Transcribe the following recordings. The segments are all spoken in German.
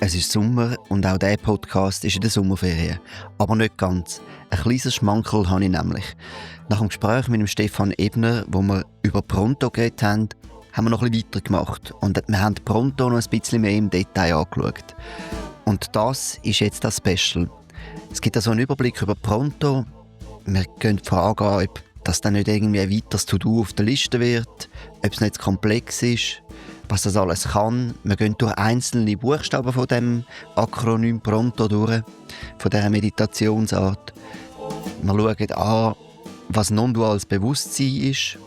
Es ist Sommer und auch dieser Podcast ist in der Sommerferien. Aber nicht ganz. Ein kleines Schmankerl habe ich nämlich. Nach dem Gespräch mit dem Stefan Ebner, wo wir über Pronto geredet haben, haben wir noch ein bisschen weitergemacht. Und wir haben Pronto noch ein bisschen mehr im Detail angeschaut. Und das ist jetzt das Special. Es gibt also einen Überblick über Pronto. Wir können fragen, ob das dann nicht irgendwie ein weiteres To-Do auf der Liste wird, ob es nicht zu komplex ist, was das alles kann. Wir gehen durch einzelne Buchstaben von dem Akronym Pronto durch, von dieser Meditationsart. Wir schauen an, was non-duales Bewusstsein ist.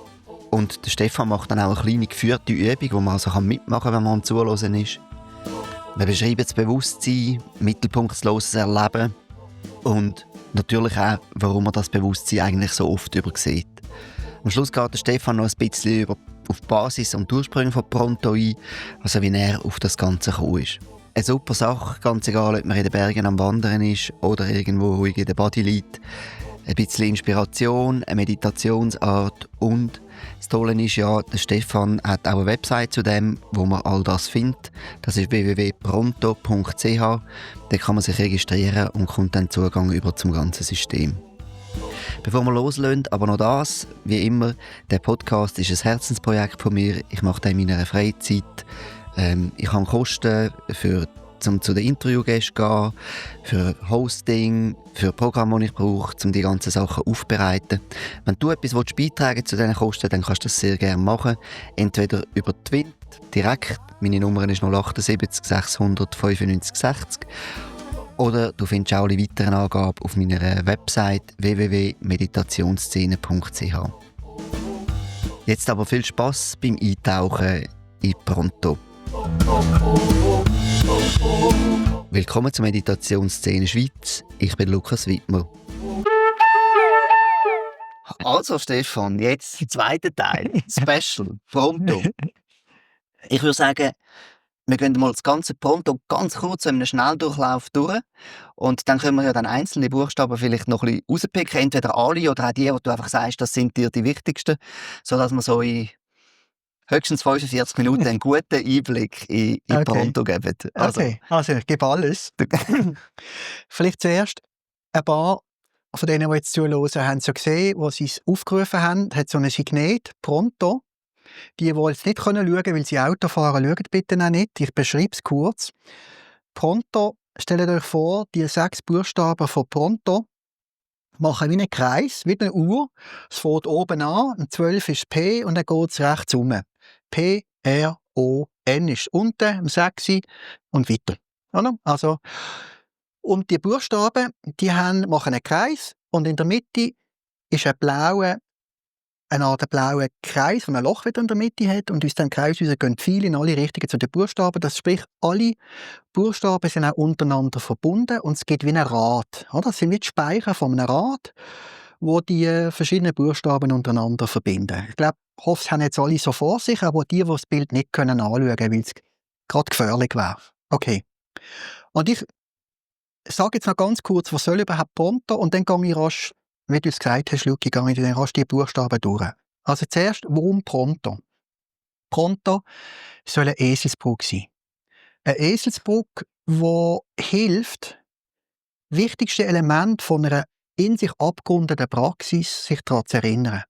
Und der Stefan macht dann auch eine kleine geführte Übung, die man also mitmachen kann, wenn man am Zuhören ist. Wir beschreiben das Bewusstsein, mittelpunktsloses Erleben und natürlich auch, warum man das Bewusstsein eigentlich so oft übersieht. Am Schluss geht der Stefan noch ein bisschen auf die Basis und die Ursprünge von Pronto ein, also wie er auf das Ganze gekommen ist. Eine super Sache, ganz egal, ob man in den Bergen am Wandern ist oder irgendwo ruhig in der Body liegt. Ein bisschen Inspiration, eine Meditationsart und das Tolle ist ja, der Stefan hat auch eine Website zu dem, wo man all das findet. Das ist www.pronto.ch. Da kann man sich registrieren und kommt dann Zugang über zum ganzen System. Bevor wir loslösen, aber noch das, wie immer, der Podcast ist ein Herzensprojekt von mir. Ich mache den in meiner Freizeit. Ich habe Kosten um zu den Interviewgästen zu gehen, für Hosting, für Programme, die ich brauche, um die ganzen Sachen aufzubereiten. Wenn du etwas beitragen zu diesen Kosten, dann kannst du das sehr gerne machen. Entweder über Twint direkt, meine Nummer ist 078 600 95 60, oder du findest auch alle weiteren Angaben auf meiner Website www.meditationsszene.ch. Jetzt aber viel Spass beim Eintauchen in Pronto. Willkommen zur Meditationsszene Schweiz. Ich bin Lukas Wittmer. Also Stefan, jetzt der zweite Teil. Special, Pronto. Ich würde sagen, wir gehen mal das ganze Pronto ganz kurz in einem Schnelldurchlauf durch. Und dann können wir ja dann einzelne Buchstaben vielleicht noch ein bisschen rauspicken. Entweder alle oder auch die, wo du einfach sagst, das sind dir die wichtigsten. Sodass wir so in höchstens 45 Minuten einen guten Einblick in Pronto geben. Also ich gebe alles. Vielleicht zuerst ein paar von denen, die jetzt zuhören, haben es ja gesehen, wo sie es aufgerufen haben, hat so ein Signet, Pronto. Die jetzt nicht schauen können, weil sie Auto fahren, schauen bitte auch nicht. Ich beschreibe es kurz. Pronto, stellt euch vor, die 6 Buchstaben von Pronto machen wie einen Kreis, wie eine Uhr. Es fängt oben an, um 12 ist P und dann geht es rechts rum. P, R, O, N ist unten, um 6 und weiter. Oder? Also, und die Buchstaben, machen einen Kreis und in der Mitte ist eine Art blauer Kreis, der ein Loch wieder in der Mitte hat, und aus diesem Kreis gehen Pfeile in alle Richtungen zu den Buchstaben. Das sprich, alle Buchstaben sind auch untereinander verbunden und es gibt wie ein Rad. Das sind wie die Speicher von einem Rad, wo die verschiedenen Buchstaben untereinander verbinden. Ich hoffe, es haben jetzt alle so vor sich, aber die das Bild nicht anschauen können, weil es gerade gefährlich wäre. Okay. Und ich sage jetzt noch ganz kurz, was soll überhaupt Pronto, und dann gehe ich rasch, wie du es gesagt hast, Luki, gehe ich dann rasch die Buchstaben durch. Also zuerst, warum Pronto? Pronto soll eine Eselsbrücke sein. Eine Eselsbrücke, die hilft, wichtigste Element von einer in sich abgerundeten Praxis sich daran zu erinnern.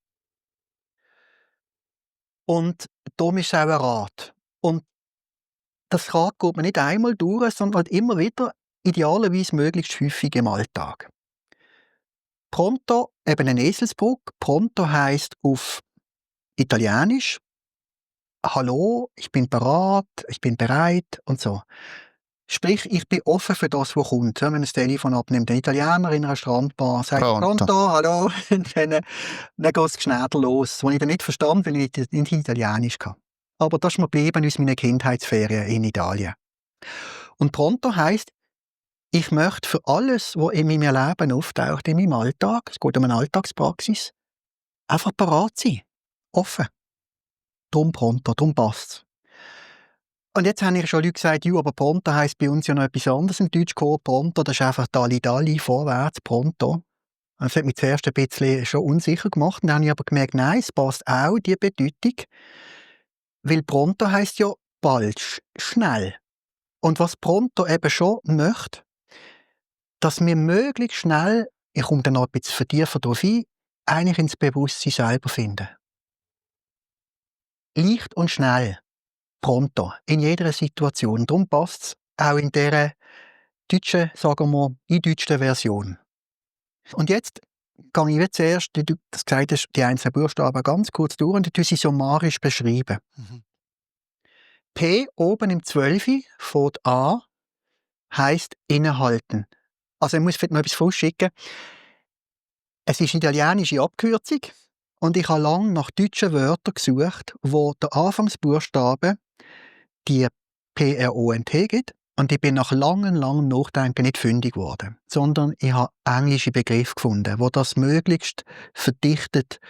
Und darum ist es auch ein Rat. Und das Rad geht man nicht einmal durch, sondern halt immer wieder, idealerweise möglichst häufig im Alltag. Pronto, eben eine Eselsbrücke. Pronto heisst auf Italienisch «Hallo, ich bin bereit, ich bin bereit» und so. Sprich, ich bin offen für das, was kommt. Wenn man das Telefon abnimmt, ein Italiener in einer Strandbar sagt «Pronto, hallo», dann geht das Geschnädel los, was ich dann nicht verstand, weil ich nicht Italienisch kann. Aber das ist mir geblieben aus meinen Kindheitsferien in Italien. Und Pronto heisst, ich möchte für alles, was in meinem Leben auftaucht, in meinem Alltag, es geht um eine Alltagspraxis, einfach bereit sein. Offen. Drum Pronto, drum passt's. Und jetzt haben schon Leute gesagt, ja, aber Pronto heisst bei uns ja noch etwas anderes im Deutsch. Pronto, das ist einfach Dali, vorwärts, Pronto. Das hat mich zuerst ein bisschen schon unsicher gemacht. Dann habe ich aber gemerkt, nein, es passt auch, die Bedeutung. Weil pronto heisst ja bald, schnell. Und was pronto eben schon möchte, dass wir möglichst schnell, ich komme dann noch ein bisschen vertiefer darauf ein, eigentlich ins Bewusstsein selber finden. Leicht und schnell, pronto, in jeder Situation. Darum passt es auch in dieser deutschen, sagen wir, eingedeutschten Version. Und jetzt gehe ich wie zuerst, wie du das gesagt hast, die einzelnen Buchstaben ganz kurz durch und sie summarisch beschreiben. Mhm. P oben im 12 fängt an, heisst innehalten. Also ich muss vielleicht noch etwas vorausschicken. Es ist eine italienische Abkürzung und ich habe lange nach deutschen Wörtern gesucht, wo der Anfangsbuchstabe die P-R-O-N-T gibt. Und ich bin nach langem Nachdenken nicht fündig geworden, sondern ich habe englische Begriffe gefunden, die das möglichst verdichtet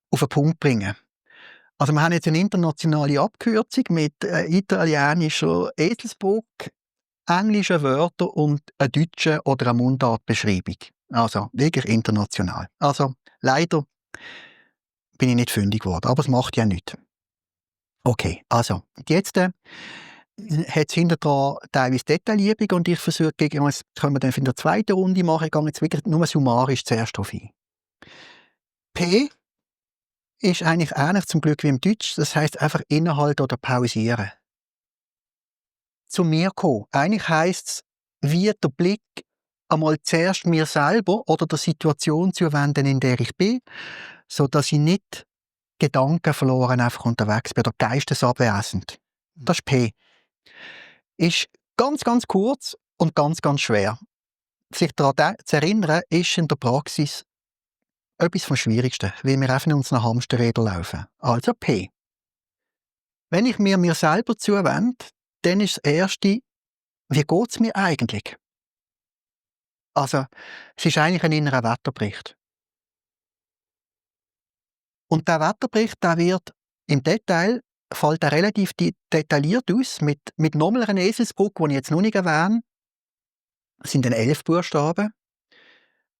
auf den Punkt bringen. Also wir haben jetzt eine internationale Abkürzung mit italienischer Eselsbrücke, englischen Wörtern und einer deutschen oder einer Mundartbeschreibung. Also wirklich international. Also leider bin ich nicht fündig geworden, aber es macht ja nichts. Okay, also jetzt hat es hinter dran teilweise Detaillierung und ich versuche, das können wir dann in der zweiten Runde machen, ich gehe jetzt wirklich nur summarisch zuerst drauf ein. P ist eigentlich ähnlich zum Glück wie im Deutsch, das heisst einfach innehalten oder pausieren. Zu mir kommen. Eigentlich heisst es, wie der Blick einmal zuerst mir selber oder der Situation zuwenden, in der ich bin, sodass ich nicht gedankenverloren einfach unterwegs bin oder geistesabwesend. Das ist P. Ist ganz, ganz kurz und ganz, ganz schwer. Sich daran zu erinnern, ist in der Praxis etwas vom Schwierigsten, weil wir einfach in unseren Hamsterrädern laufen. Also P. Wenn ich mir selber zuwende, dann ist das Erste, wie geht es mir eigentlich? Also, es ist eigentlich ein innerer Wetterbericht. Und der Wetterbericht, der wird im Detail, fällt er relativ detailliert aus, mit nochmal einer Eselsbrücke, die ich jetzt noch nicht erwähne. Es sind dann 11 Buchstaben,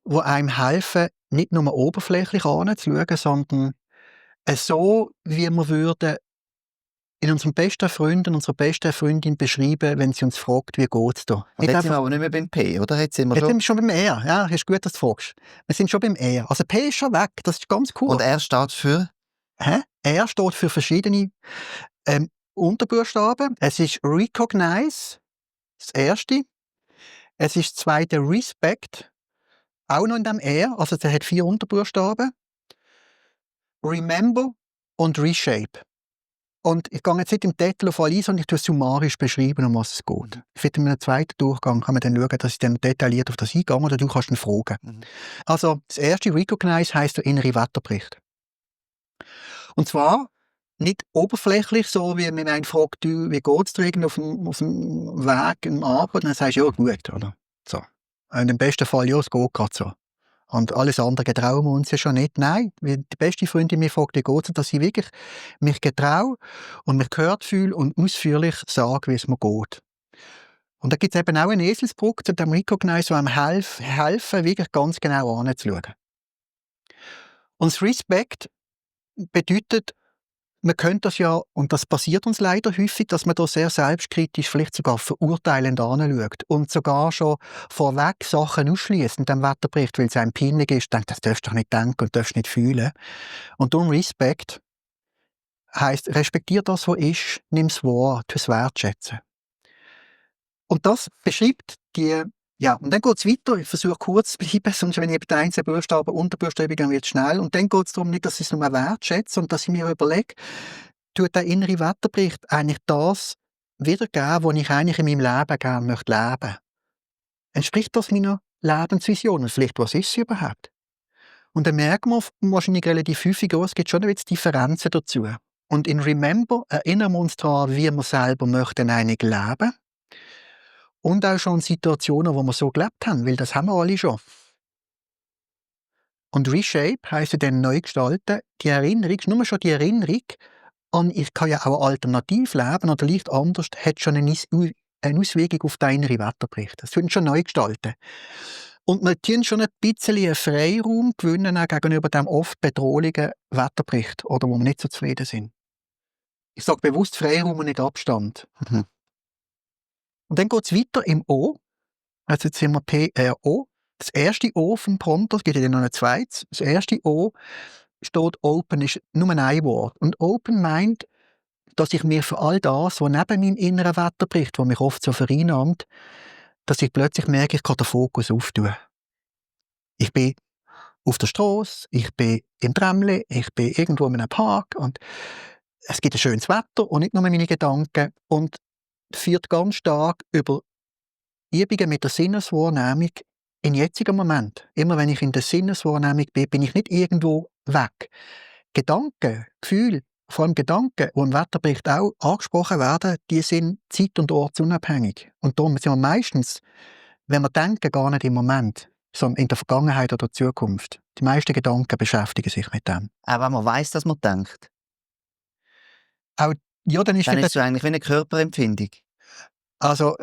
die einem helfen, nicht nur oberflächlich anzuschauen, sondern so, wie wir würden in unserem besten Freund und unserer besten Freundin beschreiben, wenn sie uns fragt, wie geht es dir. Und jetzt sind wir aber nicht mehr beim P, oder? Jetzt sind wir schon beim R. Ja, ist gut, dass du fragst. Wir sind schon beim R. Also P ist schon weg, das ist ganz cool. Und R steht für? R steht für verschiedene Unterbuchstaben. Es ist Recognize, das erste. Es ist das zweite Respect, auch noch in dem R, also der hat 4 Unterbuchstaben. Remember und Reshape. Und ich gehe jetzt nicht im Detail auf alle ein, sondern ich tue summarisch beschreiben, um was es geht. Vielleicht in einem zweiten Durchgang kann man dann schauen, dass ich dann detailliert auf das eingehe oder du kannst dann fragen. Also das erste, Recognize, heisst der innere Wetterbericht. Und zwar nicht oberflächlich, so wie wenn einen fragt, du, wie geht es dir auf dem Weg im Abend, dann sagst du, ja gut, oder? So. Und im besten Fall, ja, es geht gerade so. Und alles andere getrauen wir uns ja schon nicht. Nein, die beste Freundin mir fragt, wie geht es, dass ich wirklich mich getraue und mich gehört fühle und ausführlich sage, wie es mir geht. Und da gibt es eben auch eine Eselsbrücke zu dem Recognize, die einem helfen, wirklich ganz genau anzuschauen. Und das Respect bedeutet, man könnte das ja, und das passiert uns leider häufig, dass man da sehr selbstkritisch, vielleicht sogar verurteilend anschaut und sogar schon vorweg Sachen ausschließt in diesem Wetterbericht, weil es einem peinlich ist, denkt, das darfst du doch nicht denken und darfst nicht fühlen. Und darum Respekt heisst, respektier das, was ist, nimm es wahr, tu es wertschätzen. Und das beschreibt die, ja, und dann geht es weiter, ich versuche kurz zu bleiben, sonst wenn ich eben die einzelnen Buchstaben unterbuchstabe, dann wird es schnell. Und dann geht es darum nicht, dass ich es nur wertschätze, sondern dass ich mir überlege, tut der innere Wetterbericht eigentlich das wiedergeben, was ich eigentlich in meinem Leben gerne möchte leben. Entspricht das meiner Lebensvision? Und vielleicht, was ist sie überhaupt? Und dann merkt man wahrscheinlich relativ häufig, es gibt schon ein bisschen Differenzen dazu. Und in Remember erinnern wir uns daran, wie wir selber möchten eigentlich leben. Und auch schon Situationen, wo wir so gelebt haben, weil das haben wir alle schon. Und Reshape heisst ja dann neu gestalten. Die Erinnerung, nur schon die Erinnerung an, ich kann ja auch alternativ leben oder leicht anders, hat schon eine Auswirkung auf den inneren Wetterbericht. Das wird schon neu gestalten. Und wir tun schon ein bisschen einen Freiraum gewinnen auch gegenüber dem oft bedrohlichen Wetterbericht oder wo wir nicht so zufrieden sind. Ich sage bewusst Freiraum und nicht Abstand. Mhm. Und dann geht es weiter im O. Also jetzt sind wir PRO. Das erste O vom Pronto, es gibt ja noch ein zweites. Das erste O steht Open, ist nur ein Wort. Und Open meint, dass ich mir für all das, was neben meinem inneren Wetterbericht, was mich oft so vereinnahmt, dass ich plötzlich merke, ich kann den Fokus auftun. Ich bin auf der Straße, ich bin im Tramli, ich bin irgendwo in einem Park und es gibt ein schönes Wetter und nicht nur meine Gedanken und führt ganz stark über Übungen mit der Sinneswahrnehmung in jetzigen Moment. Immer wenn ich in der Sinneswahrnehmung bin, bin ich nicht irgendwo weg. Gedanken, Gefühle, vor allem Gedanken, die im Wetterbericht auch angesprochen werden, die sind zeit- und ortsunabhängig. Und darum sind wir meistens, wenn wir denken, gar nicht im Moment, sondern in der Vergangenheit oder Zukunft. Die meisten Gedanken beschäftigen sich mit dem. Auch wenn man weiss, dass man denkt. Auch, ja, dann ist Dann ist vielleicht, es eigentlich wie eine Körperempfindung. also,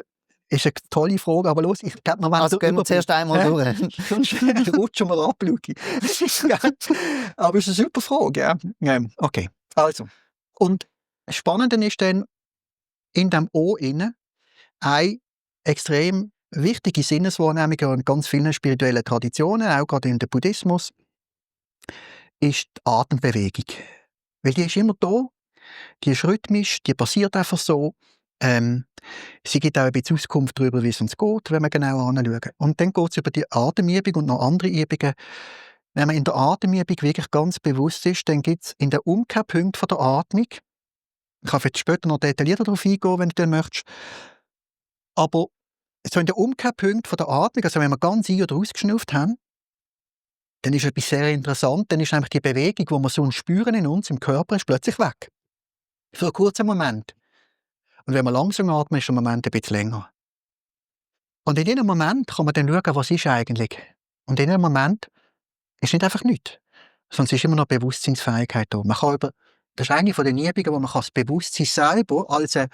ist eine tolle Frage, aber los, ich glaube, wir wollen Also gehen wir zuerst einmal durch. Sonst rutschen wir ab, Luki. Aber es ist eine super Frage, ja. Okay, also. Und das Spannende ist dann, in dem O innen eine extrem wichtige Sinneswahrnehmung in ganz vielen spirituellen Traditionen, auch gerade in der Buddhismus, ist die Atembewegung. Weil die ist immer da, die ist rhythmisch, die passiert einfach so. Sie gibt auch ein bisschen Auskunft darüber, wie es uns geht, wenn wir genau anschauen. Und dann geht es über die Atemübung und noch andere Übungen. Wenn man in der Atemübung wirklich ganz bewusst ist, dann gibt es in den Umkehrpunkten der Atmung, ich kann jetzt später noch detaillierter darauf eingehen, wenn du das möchtest, aber so in den Umkehrpunkten der Atmung, also wenn wir ganz ein- oder ausgeschnauft haben, dann ist etwas sehr interessant, dann ist nämlich die Bewegung, die wir sonst spüren in uns, im Körper, ist plötzlich weg. Für einen kurzen Moment. Und wenn wir langsam atmen, ist der Moment ein bisschen länger. Und in diesem Moment kann man dann schauen, was ist eigentlich. Und in diesem Moment ist nicht einfach nichts, sondern es ist immer noch Bewusstseinsfähigkeit da. Man kann das ist eine von den Übungen, wo man das Bewusstsein selber als eine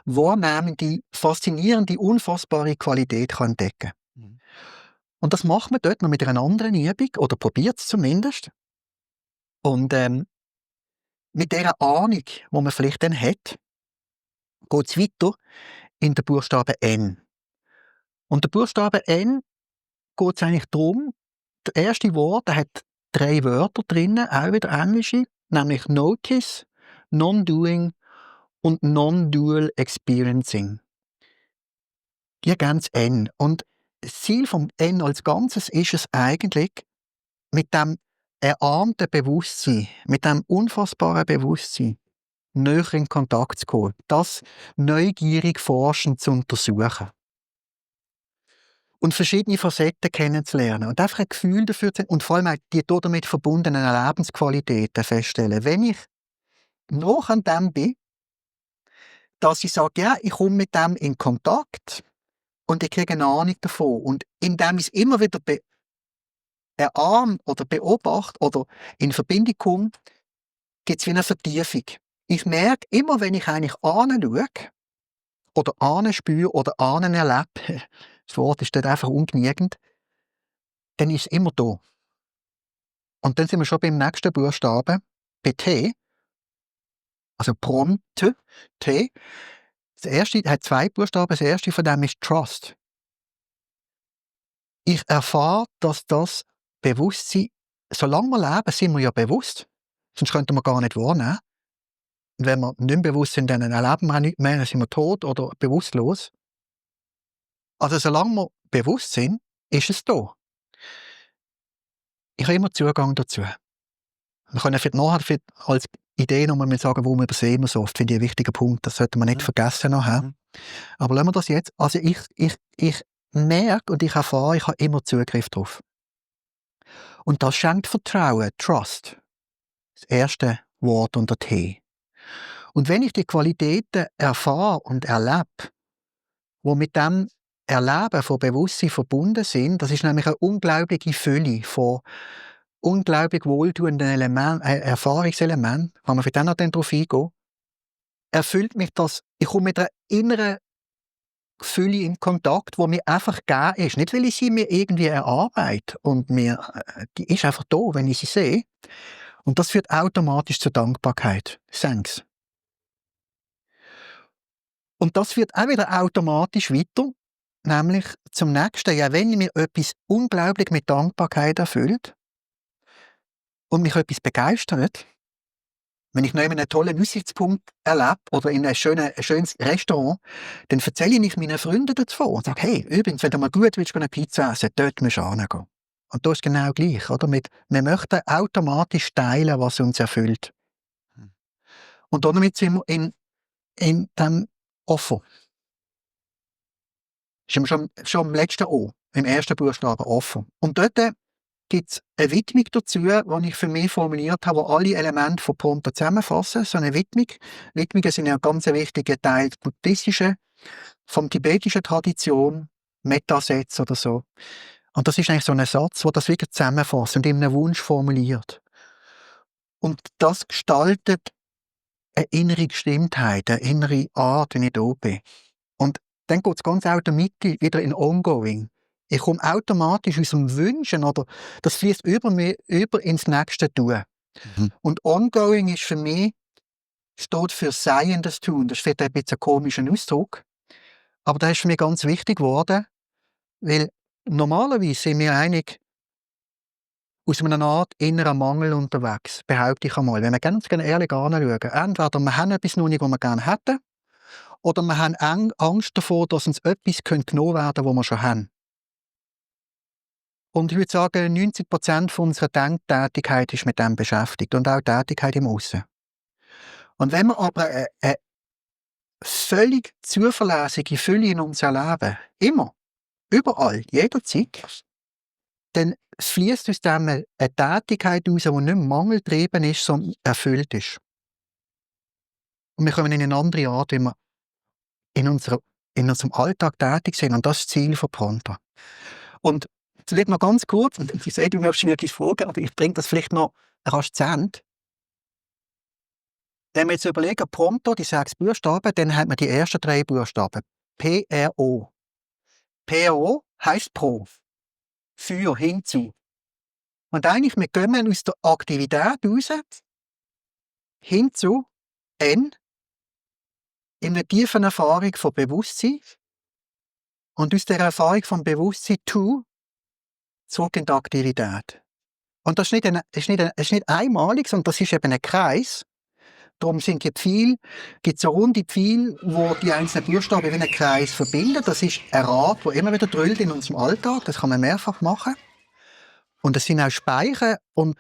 wahrnehmende, faszinierende, unfassbare Qualität kann entdecken kann. Mhm. Und das macht man dort noch mit einer anderen Übung, oder probiert es zumindest. Und mit dieser Ahnung, die man vielleicht dann hat, geht es weiter in den Buchstaben N. Und der Buchstabe N geht es eigentlich darum, der erste Wort, der hat 3 Wörter drin, auch wieder englische, nämlich Notice, Non-Doing und Non-Dual Experiencing. Die geben das N. Und das Ziel vom N als Ganzes ist es eigentlich, mit dem erahnten Bewusstsein, mit dem unfassbaren Bewusstsein, näher in Kontakt zu kommen, das neugierig forschend zu untersuchen. Und verschiedene Facetten kennenzulernen und einfach ein Gefühl dafür zu haben und vor allem auch die damit verbundenen Lebensqualitäten feststellen. Wenn ich noch an dem bin, dass ich sage, ja, ich komme mit dem in Kontakt und ich kriege eine Ahnung davon. Und indem ich es immer wieder erahne oder beobachte oder in Verbindung komme, gibt es wie eine Vertiefung. Ich merke immer, wenn ich eigentlich anschaue oder anspüre oder erlebe, das Wort ist dort einfach ungenügend, dann ist es immer da. Und dann sind wir schon beim nächsten Buchstaben, bei T, also Promte, T. Das erste hat 2 Buchstaben, das erste von dem ist Trust. Ich erfahre, dass das Bewusstsein, solange wir leben, sind wir ja bewusst, sonst könnten wir gar nicht wahrnehmen. Und wenn wir nicht mehr bewusst sind, dann erleben wir nicht mehr, dann sind wir tot oder bewusstlos. Also solange wir bewusst sind, ist es da. Ich habe immer Zugang dazu. Wir können nachher als Idee nochmal sagen, wo wir übersehen wir so oft. Finde ich ein wichtiger Punkt. Das sollte man nicht vergessen nachher. Mhm. Aber lassen wir das jetzt. Also ich merke und ich erfahre, ich habe immer Zugriff drauf. Und das schenkt Vertrauen, Trust. Das erste Wort unter T. Und wenn ich die Qualitäten erfahre und erlebe, die mit dem Erleben von Bewusstsein verbunden sind, das ist nämlich eine unglaubliche Fülle von unglaublich wohltuenden Erfahrungselementen, kann man für dann noch darauf eingehen, erfüllt mich das, ich komme mit einer inneren Fülle in Kontakt, die mir einfach gegeben ist. Nicht, weil ich sie mir irgendwie erarbeite und die ist einfach da, wenn ich sie sehe. Und das führt automatisch zur Dankbarkeit. Thanks. Und das führt auch wieder automatisch weiter, nämlich zum nächsten. Ja, wenn mir etwas unglaublich mit Dankbarkeit erfüllt und mich etwas begeistert, wenn ich noch einen tollen Aussichtspunkt erlebe oder in ein schönes Restaurant, dann erzähle ich meinen Freunden davon und sage, hey, übrigens, wenn du mal gut willst, eine Pizza essen, dort musst du hingehen. Und das ist genau gleich. Oder? Wir möchten automatisch teilen, was uns erfüllt. Und damit sind wir in dem Offer. Das ist schon im letzten O, im ersten Buchstaben Offer. Und dort gibt es eine Widmung dazu, die ich für mich formuliert habe, die alle Elemente von Pronto zusammenfassen. So eine Widmung. Widmungen sind ja ein ganz wichtiger Teil der buddhistischen, vom tibetischen Tradition, Metasätze oder so. Und das ist eigentlich so ein Satz, der das wirklich zusammenfasst und in einem Wunsch formuliert. Und das gestaltet eine innere Bestimmtheit, eine innere Art, wie ich da bin. Und dann geht es ganz automatisch wieder in Ongoing. Ich komme automatisch aus dem Wünschen, oder das fließt über ins nächste Tun. Mhm. Und Ongoing ist für mich, steht für Seiendes Tun. Das ist vielleicht ein bisschen ein komischer Ausdruck. Aber das ist für mich ganz wichtig geworden, weil normalerweise sind wir eigentlich aus einer Art inneren Mangel unterwegs, behaupte ich einmal. Wenn wir ganz ehrlich anschauen, entweder wir haben etwas noch nicht, was wir gerne hätten, oder wir haben Angst davor, dass uns etwas genommen werden könnte, was wir schon haben. Und ich würde sagen, 90% unserer Denktätigkeit ist mit dem beschäftigt und auch Tätigkeit im Aussen. Und wenn wir aber eine völlig zuverlässige Fülle in uns erleben, immer, überall, jederzeit, dann fließt aus dem eine Tätigkeit heraus, die nicht mangelgetrieben ist, sondern erfüllt ist. Und wir kommen in eine andere Art, wie wir in unserem Alltag tätig sind. Und das ist das Ziel von Pronto. Und vielleicht noch ganz kurz, und ich sehe, du möchtest mir etwas fragen, aber ich bringe das vielleicht noch rasch zu Ende. Wenn wir jetzt überlegen, Pronto, die 6 Buchstaben, dann haben wir die ersten 3 Buchstaben. P-R-O. P-R-O heisst pro. Für, hinzu. Und eigentlich, wir gehen aus der Aktivität raus, hinzu, N, in einer tiefen Erfahrung von Bewusstsein und aus der Erfahrung von Bewusstsein to, zurück in die Aktivität. Und das ist nicht einmalig, sondern das ist eben ein Kreis. Darum sind die Pfeile, gibt es so runde Pfeile, wo die einzelnen Buchstaben wie einen Kreis verbinden. Das ist ein Rad, das immer wieder drüllt in unserem Alltag. Das kann man mehrfach machen. Und es sind auch Speicher. Und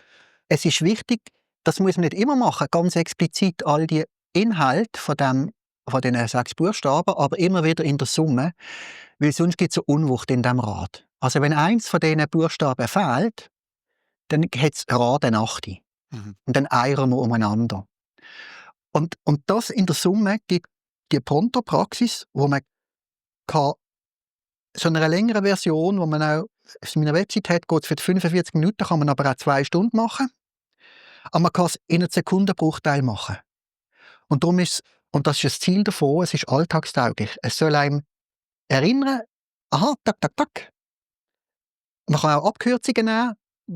es ist wichtig, das muss man nicht immer machen, ganz explizit all die Inhalte von diesen 6 Buchstaben, aber immer wieder in der Summe, weil sonst gibt es eine Unwucht in diesem Rad. Also wenn eins von diesen Buchstaben fehlt, dann hat das Rad eine 8. Und dann eiern wir umeinander. Und das in der Summe gibt die Pronto-Praxis, wo man kann, so eine längere Version, wo man auch auf meiner Website hat, geht es für 45 Minuten, kann man aber auch 2 Stunden machen. Aber man kann es in einem Sekundenbruchteil machen. Und darum ist, und das ist das Ziel davon, es ist alltagstauglich. Es soll einem erinnern, aha, tak, tak, tak. Man kann auch Abkürzungen nehmen.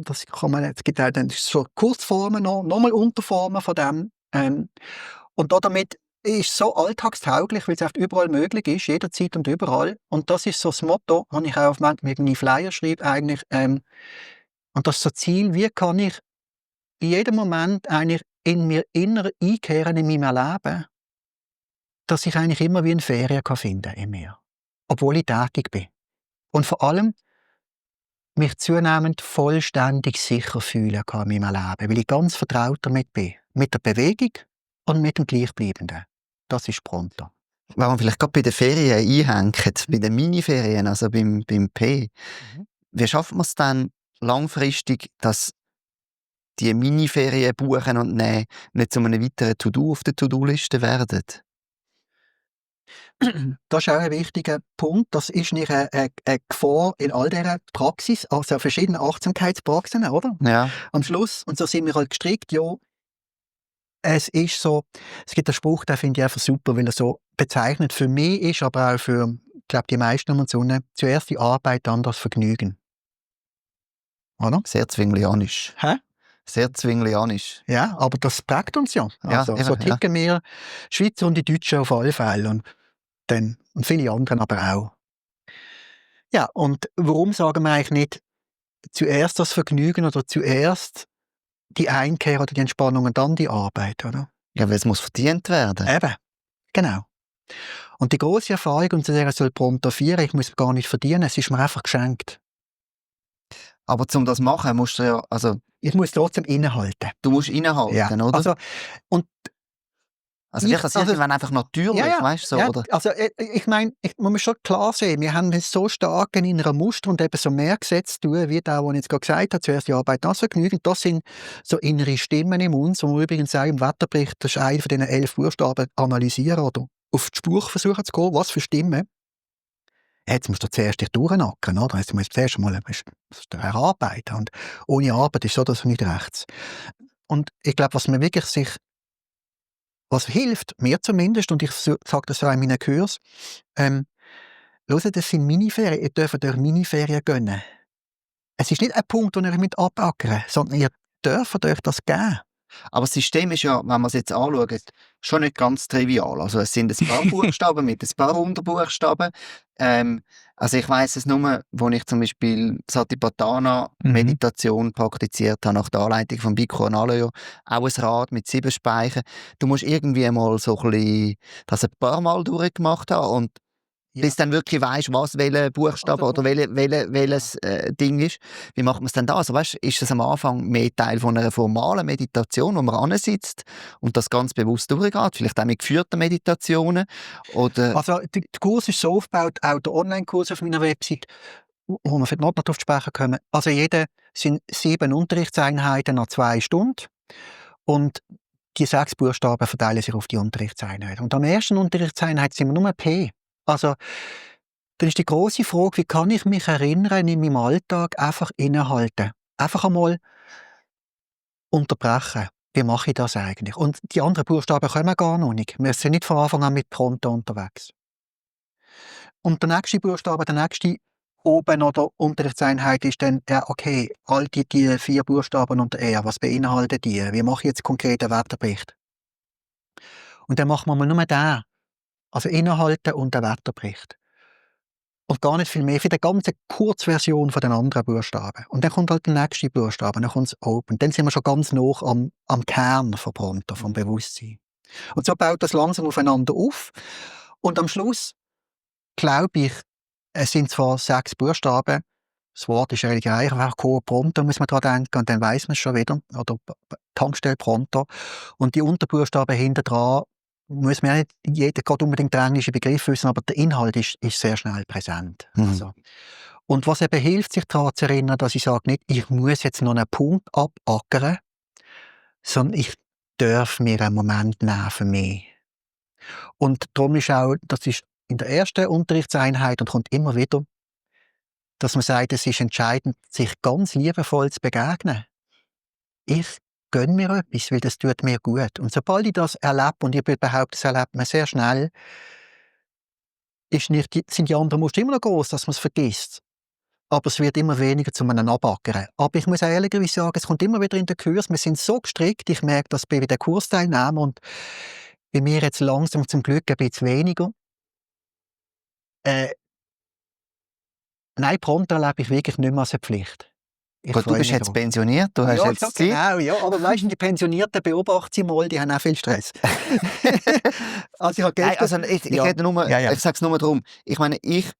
Es gibt auch dann so Kurzformen nochmal Unterformen von dem. Und damit ist es so alltagstauglich, weil es oft überall möglich ist, jederzeit und überall. Und das ist so das Motto, das ich auch auf meinen Flyer schreibe eigentlich. Und das ist so das Ziel, wie kann ich in jedem Moment eigentlich in mir inner einkehren in meinem Leben, dass ich eigentlich immer wie eine Ferien finden kann in mir. Obwohl ich tätig bin. Und vor allem mich zunehmend vollständig sicher fühlen kann in meinem Leben, weil ich ganz vertraut damit bin. Mit der Bewegung und mit dem Gleichbleibenden. Das ist Pronto. Wenn man vielleicht gerade bei den Ferien einhängt, bei den Miniferien, also beim P, wie schafft man es dann langfristig, dass die Miniferien buchen und nehmen nicht zu einem weiteren To-Do auf der To-Do-Liste werden? Das ist auch ein wichtiger Punkt. Das ist nicht eine Gefahr in all dieser Praxis, also verschiedene Achtsamkeitspraxen, oder? Ja. Am Schluss, und so sind wir halt gestrickt, ja, es ist so, es gibt einen Spruch, den finde ich einfach super, weil er so bezeichnet für mich ist, aber auch für, ich glaube, die meisten um uns herum, zuerst die Arbeit, dann das Vergnügen. Oder? Sehr zwinglianisch. Hä? Sehr zwinglianisch. Ja, aber das prägt uns ja. Also, Ja, so eben, ja. ticken wir Schweizer und die Deutschen auf alle Fälle. Und dann. Und viele anderen aber auch. Ja, und warum sagen wir eigentlich nicht zuerst das Vergnügen oder zuerst die Einkehr oder die Entspannung und dann die Arbeit, oder? Ja, weil es muss verdient werden. Eben, genau. Und die grosse Erfahrung, und zu der soll Pronto 4, ich muss gar nicht verdienen, es ist mir einfach geschenkt. Aber um das zu machen, musst du ja, also Ich muss trotzdem innehalten. du musst reinhalten, Ja. oder? Also, und Vielleicht das irgendwann einfach natürlich, ja, weißt du, so, ja, oder? also ich meine, man muss schon klar sehen, wir haben es so stark in inneren Muster und eben so mehr Gesetze tun, wie der, der jetzt gerade gesagt hat, zuerst die Arbeit, das Vergnügen. Das sind so innere Stimmen in uns, wo wir übrigens auch im Wetterbericht, das ist einer von diesen 11 Buchstaben, analysieren oder auf die Spur versuchen zu gehen, was für Stimmen. Jetzt musst du zuerst dich durchnacken, oder? Jetzt musst du zuerst mal erarbeiten. Und ohne Arbeit ist so das nicht rechts. Und ich glaube, was mir wirklich was hilft, mir zumindest, und ich sage das auch in meinen Kurs, hört, das sind Miniferien, ihr dürft euch Miniferien gönnen. Es ist nicht ein Punkt, den ihr mit abackern, sondern ihr dürft euch das geben. Aber das System ist ja, wenn man es jetzt anschaut, schon nicht ganz trivial. Also es sind ein paar Buchstaben mit ein paar Unterbuchstaben. Also ich weiss es nur, wo ich zum Beispiel Satipatthana-Meditation praktiziert habe, nach der Anleitung von Bhikkhu Analayo, auch ein Rad mit 7 Speichen. Du musst irgendwie mal so ein bisschen das ein paar Mal durchgemacht haben und bis dann wirklich weisst, was welcher Buchstabe oder welches Ding ist. Wie macht man es denn da? Also weißt, ist es am Anfang mehr Teil von einer formalen Meditation, wo man ansitzt und das ganz bewusst durchgeht? Vielleicht auch mit geführten Meditationen? Oder Also der Kurs ist so aufgebaut, auch der Online-Kurs auf meiner Website, wo wir vielleicht noch darauf zu sprechen kommen. Also jeder sind 7 Unterrichtseinheiten nach 2 Stunden und die 6 Buchstaben verteilen sich auf die Unterrichtseinheiten. Und am ersten Unterrichtseinheit sind wir nur P. Also, dann ist die grosse Frage, wie kann ich mich erinnern, in meinem Alltag einfach innehalten? Einfach einmal unterbrechen. Wie mache ich das eigentlich? Und die anderen Buchstaben kommen gar noch nicht. Wir sind nicht von Anfang an mit Pronto unterwegs. Und der nächste Buchstabe, der nächste oben oder Unterrichtseinheit ist dann, ja, okay, all die 4 Buchstaben unter R, was beinhalten die? Wie mache ich jetzt konkret einen Wetterbericht? Und dann machen wir mal nur den. Also innehalten und den Wetterbericht. Und gar nicht viel mehr für die ganze Kurzversion von den anderen Buchstaben. Und dann kommt halt der nächste Buchstabe, dann kommt das Open. Dann sind wir schon ganz nah am Kern von Pronto, vom Bewusstsein. Und so baut das langsam aufeinander auf. Und am Schluss, glaube ich, es sind zwar 6 Buchstaben, das Wort ist eigentlich einfach Pronto, muss man daran denken, und dann weiss man es schon wieder. Oder Tankstelle Pronto. Und die Unterbuchstaben hinter dran, muss man ja nicht jeder gerade unbedingt den englischen Begriff wissen, aber der Inhalt ist sehr schnell präsent. Also. Und was eben hilft, sich daran zu erinnern, dass ich sage nicht, ich muss jetzt noch einen Punkt abackern, sondern ich darf mir einen Moment nehmen für mich. Und darum ist auch, das ist in der ersten Unterrichtseinheit und kommt immer wieder, dass man sagt, es ist entscheidend, sich ganz liebevoll zu begegnen. Ich gönne mir etwas, weil das tut mir gut. Und sobald ich das erlebe, und ich würde behaupten, das erlebt man sehr schnell, sind die anderen Muster immer noch groß, dass man es vergisst. Aber es wird immer weniger zu einem Abackern. Aber ich muss auch ehrlicherweise sagen, es kommt immer wieder in den Kurs, wir sind so gestrickt, ich merke das bei den Kursteilnehmern und bei mir jetzt langsam zum Glück ein bisschen weniger. Nein, Pronto erlebe ich wirklich nicht mehr als eine Pflicht. gut, du bist jetzt pensioniert, du hast jetzt Zeit. Genau, ja, aber weißt du, die Pensionierten beobachten sie mal, die haben auch viel Stress. Also ich ich sage es nur darum, ich meine, ich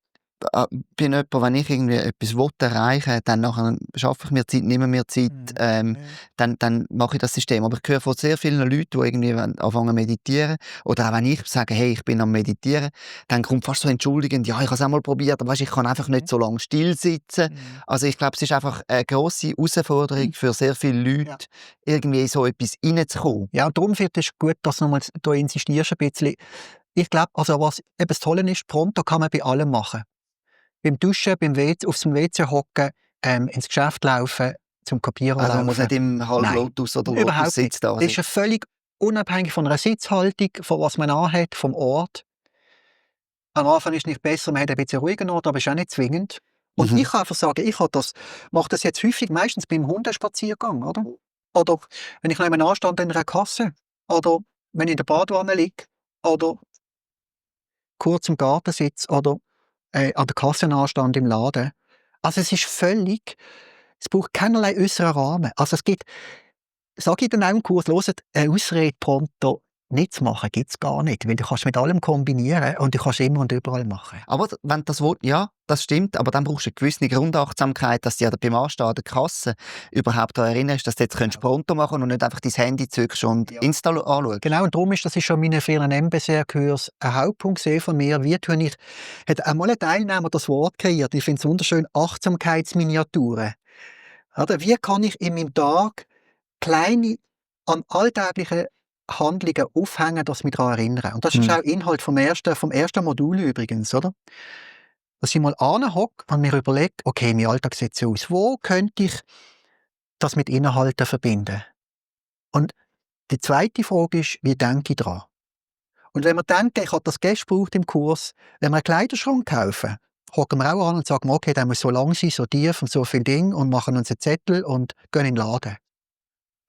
bin jemand, wenn ich irgendwie etwas erreichen will, dann nachher schaffe ich mir Zeit, nehme mir Zeit, dann mache ich das System. Aber ich höre von sehr vielen Leuten, die irgendwie anfangen zu meditieren, oder auch wenn ich sage, hey, ich bin am Meditieren, dann kommt fast so entschuldigend, ja, ich habe es auch mal probiert, aber weißt, ich kann einfach nicht so lange still sitzen. Also ich glaube, es ist einfach eine grosse Herausforderung für sehr viele Leute, irgendwie in so etwas reinzukommen. Ja, und darum wird es gut, dass du nochmal da insistierst ein bisschen. Ich glaube, also was eben das Tolle ist, Pronto kann man bei allem machen. Beim Duschen, auf dem WC hocken, ins Geschäft laufen, zum Kopieren also man laufen. muss nicht im Halblotus oder Lotus-Sitz da sein. Das ist völlig unabhängig von einer Sitzhaltung, von was man anhat, vom Ort. Am Anfang ist es nicht besser, man hat ein bisschen ruhigen Ort, aber ist auch nicht zwingend. Und ich kann einfach sagen, mache das jetzt häufig, meistens beim Hundespaziergang, oder? Oder wenn ich nebenan stand in einer Kasse. Oder wenn ich in der Badewanne liege. Oder kurz im Garten sitze oder an der Kassenanstand im Laden. Also es ist völlig, es braucht keinerlei äußeren Rahmen. Also es gibt, sage ich dann auch im Kurs, hört, eine Ausrede pronto nicht zu machen, gibt es gar nicht, weil du kannst mit allem kombinieren und du kannst immer und überall machen. Aber wenn das Wort, ja, das stimmt, aber dann brauchst du eine gewisse Grundachtsamkeit, dass du ja beim Anstehen an der Kasse überhaupt daran erinnerst, dass du jetzt pronto machen kannst und nicht einfach dein Handy zückst und Insta anschaust. Genau, und darum ist das ist schon in meinen vielen MBSR-Kurs ein Hauptpunkt von mir. Wie tue ich, hat einmal ein Teilnehmer das Wort kreiert, ich finde es wunderschön, Achtsamkeitsminiaturen. Oder wie kann ich in meinem Tag kleine, an alltäglichen Handlungen aufhängen, dass mich daran erinnern. Und das ist auch Inhalt vom ersten Modul übrigens, oder? Dass ich mal anhocke und mir überlege, okay, mein Alltag sieht so aus. Wo könnte ich das mit Inhalten verbinden? Und die zweite Frage ist, wie denke ich daran? Und wenn wir denken, ich habe das Gäste gebraucht im Kurs, wenn wir einen Kleiderschrank kaufen, hocken wir auch an und sagen, okay, der muss so lang sein, so tief und so viel Ding und machen uns einen Zettel und gehen in den Laden.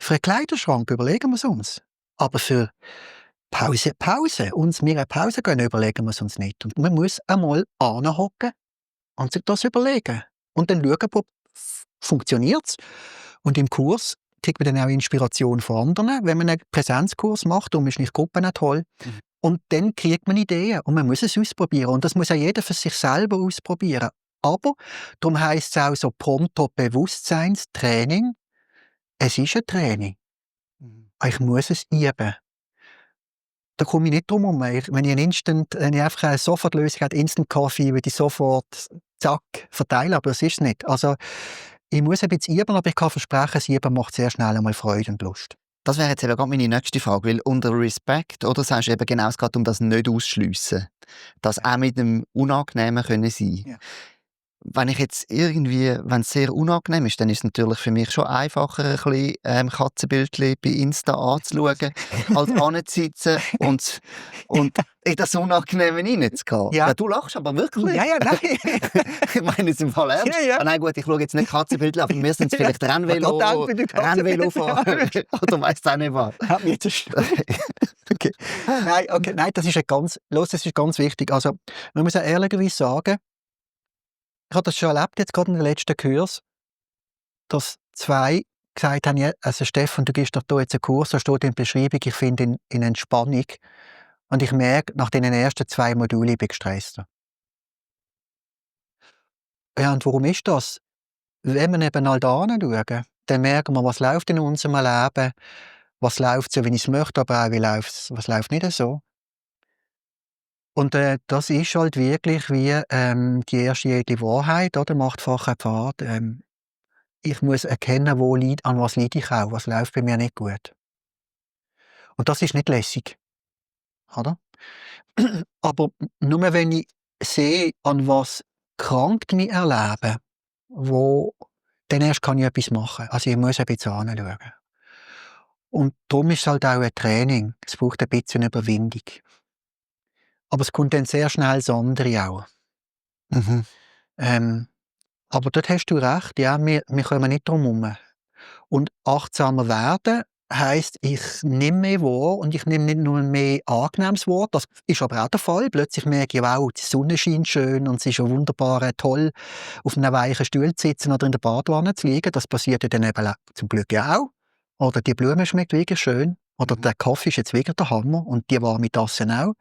Für einen Kleiderschrank überlegen wir es uns. Aber für uns mir eine Pause gönnen, überlegen wir es uns nicht. Und man muss einmal anhocken und sich das überlegen. Und dann schauen, ob funktioniert es. Und im Kurs kriegt man dann auch Inspiration von anderen, wenn man einen Präsenzkurs macht, darum ist nicht Gruppen auch toll. Und dann kriegt man Ideen und man muss es ausprobieren. Und das muss auch jeder für sich selber ausprobieren. Aber darum heisst es auch so pronto Bewusstseinstraining. Es ist ein Training. Ich muss es üben. Da komme ich nicht drum herum. Wenn ich einfach eine Sofortlösung habe, Instant Coffee, würde ich sofort zack verteilen, aber das ist es nicht. Also ich muss ein bisschen üben, aber ich kann versprechen, das Üben macht sehr schnell einmal Freude und Lust. Das wäre jetzt eben gerade meine nächste Frage, weil unter Respekt, oder sagst du eben genau, es geht um das nicht ausschliessen, das auch mit dem Unangenehmen können sein. Ja. Wenn es sehr unangenehm ist, dann ist es natürlich für mich schon einfacher, ein bisschen Katzenbildchen bei Insta anzuschauen, als anzusitzen und in das Unangenehme reinzugehen. Ja. Ja, du lachst aber wirklich. Ja, nein. Ich meine es im Fall ernst. Ja. Ah, nein, gut, ich schaue jetzt nicht Katzenbildchen, aber mir sind es vielleicht Rennvelofahren oder weiss auch nicht was. Hat mich zerstört. Okay. Nein, das ist das ist ganz wichtig. Also, man muss auch ehrlicherweise sagen, ich habe das schon erlebt, jetzt gerade in den letzten Kurs, dass zwei gesagt haben, ja, also Stefan, du gibst doch da jetzt einen Kurs, da steht in der Beschreibung, ich finde in Entspannung. Und ich merke, nach den ersten 2 Modulen bin ich gestresster. Ja, und warum ist das? Wenn wir eben all da hinschauen, dann merken wir, was läuft in unserem Leben, was läuft so, wie ich es möchte, aber auch was läuft nicht so. Und das ist halt wirklich wie die erste jede Wahrheit, oder? Machtfacher Pfad. Ich muss erkennen, an was leide ich auch, was läuft bei mir nicht gut. Und das ist nicht lässig, oder? Aber nur wenn ich sehe, an was krankt mein Erleben, dann erst kann ich etwas machen. Also ich muss ein bisschen hinschauen. Und darum ist es halt auch ein Training. Es braucht ein bisschen Überwindung. Aber es kommt dann sehr schnell das andere auch. Aber dort hast du recht, ja, wir kommen nicht drum herum. Und achtsamer werden heisst, ich nehme mehr wahr und ich nehme nicht nur ein mehr angenehmes Wort. Das ist aber auch der Fall. Plötzlich merke ich, wow, die Sonne scheint schön und es ist ja wunderbar toll, auf einem weichen Stuhl zu sitzen oder in der Badewanne zu liegen. Das passiert ja dann eben zum Glück ja auch. Oder die Blume schmeckt wirklich schön. Oder der Kaffee ist jetzt wirklich der Hammer und die warme Tasse auch.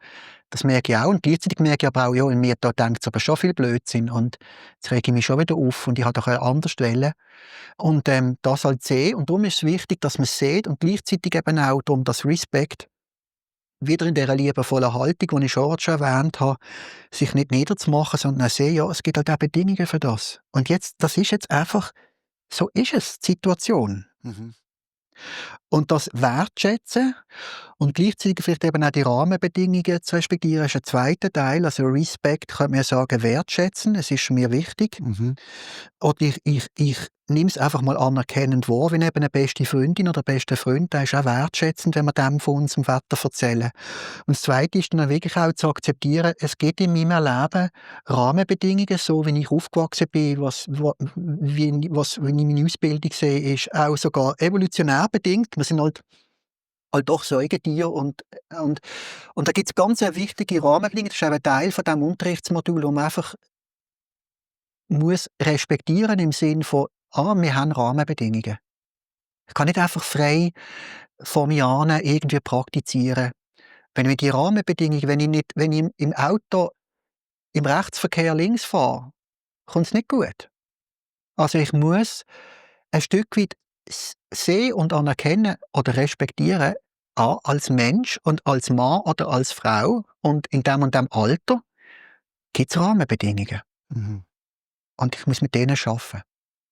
Das merke ich auch. Und gleichzeitig merke ich aber auch, ja, in mir da denkt es aber schon viel Blödsinn. Und jetzt rege ich mich schon wieder auf und ich habe doch anders wollen. Und das halt sehen. Und darum ist es wichtig, dass man es sieht und gleichzeitig eben auch darum, das Respekt wieder in dieser liebevollen Haltung, die ich schon erwähnt habe, sich nicht niederzumachen, sondern auch sehen, ja, es gibt halt auch Bedingungen für das. Und jetzt, das ist jetzt einfach, so ist es, die Situation. Und das wertschätzen und gleichzeitig vielleicht eben auch die Rahmenbedingungen zu respektieren, ist ein zweiter Teil. Also Respekt könnte man sagen, wertschätzen, es ist mir wichtig. Oder ich nehme es einfach mal anerkennend wahr, wenn eben eine beste Freundin oder ein bester Freund, der ist auch wertschätzend, wenn wir dem von unserem Wetter erzählen. Und das Zweite ist dann wirklich auch zu akzeptieren, es gibt in meinem Leben Rahmenbedingungen, so wie ich aufgewachsen bin, wie meine Ausbildung sehe, ist auch sogar evolutionär bedingt. Wir sind halt halt doch Säugetiere und da gibt es ganz wichtige Rahmenbedingungen. Das ist auch ein Teil von diesem Unterrichtsmodul, wo man einfach muss respektieren im Sinne von, wir haben Rahmenbedingungen. Ich kann nicht einfach frei vor mir an irgendwie praktizieren. Wenn ich die Rahmenbedingungen, wenn ich im Auto im Rechtsverkehr links fahre, kommt es nicht gut. Also ich muss ein Stück weit sehen und anerkennen oder respektieren, als Mensch und als Mann oder als Frau und in dem und dem Alter gibt es Rahmenbedingungen. Mhm. Und ich muss mit denen arbeiten.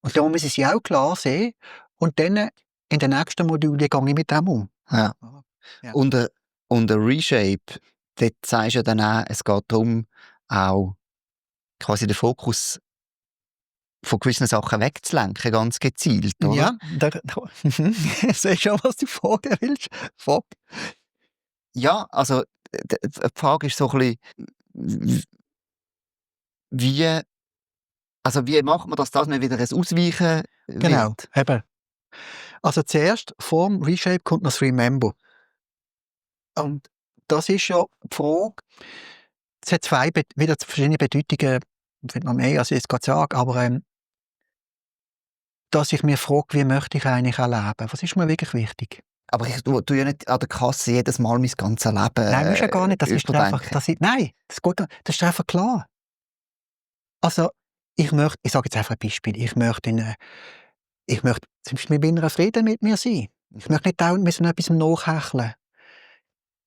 Und da muss ich sie auch klar sehen und dann in den nächsten Modulen gehe ich mit dem um. Ja. Ja. Und ein Reshape, dort sagst du ja dann auch, es geht darum, auch quasi den Fokus von gewissen Sachen wegzulenken, ganz gezielt, oder? Ja, ich sehe schon, was du fragen willst. Frag. Ja, also die Frage ist so ein bisschen, wie, also wie macht man das, dass man wieder ein Ausweichen Genau, wird? eben. Also zuerst, vor dem Reshape kommt noch das Remember. Und das ist ja die Frage, es hat wieder verschiedene Bedeutungen, vielleicht noch mehr, als ich jetzt gerade sage, aber dass ich mir frage, wie möchte ich eigentlich auch leben? Was ist mir wirklich wichtig? Aber ich tue ja nicht an der Kasse jedes Mal mein ganzes Leben Nein, musst ja gar nicht, das ist dir einfach, überdenken. nein, das geht gar nicht, das ist dir einfach klar. Also, ich sage jetzt einfach ein Beispiel, ich möchte zum Beispiel mit inneren Frieden mit mir sein. Ich möchte nicht dauernd müssen etwas nachhecheln.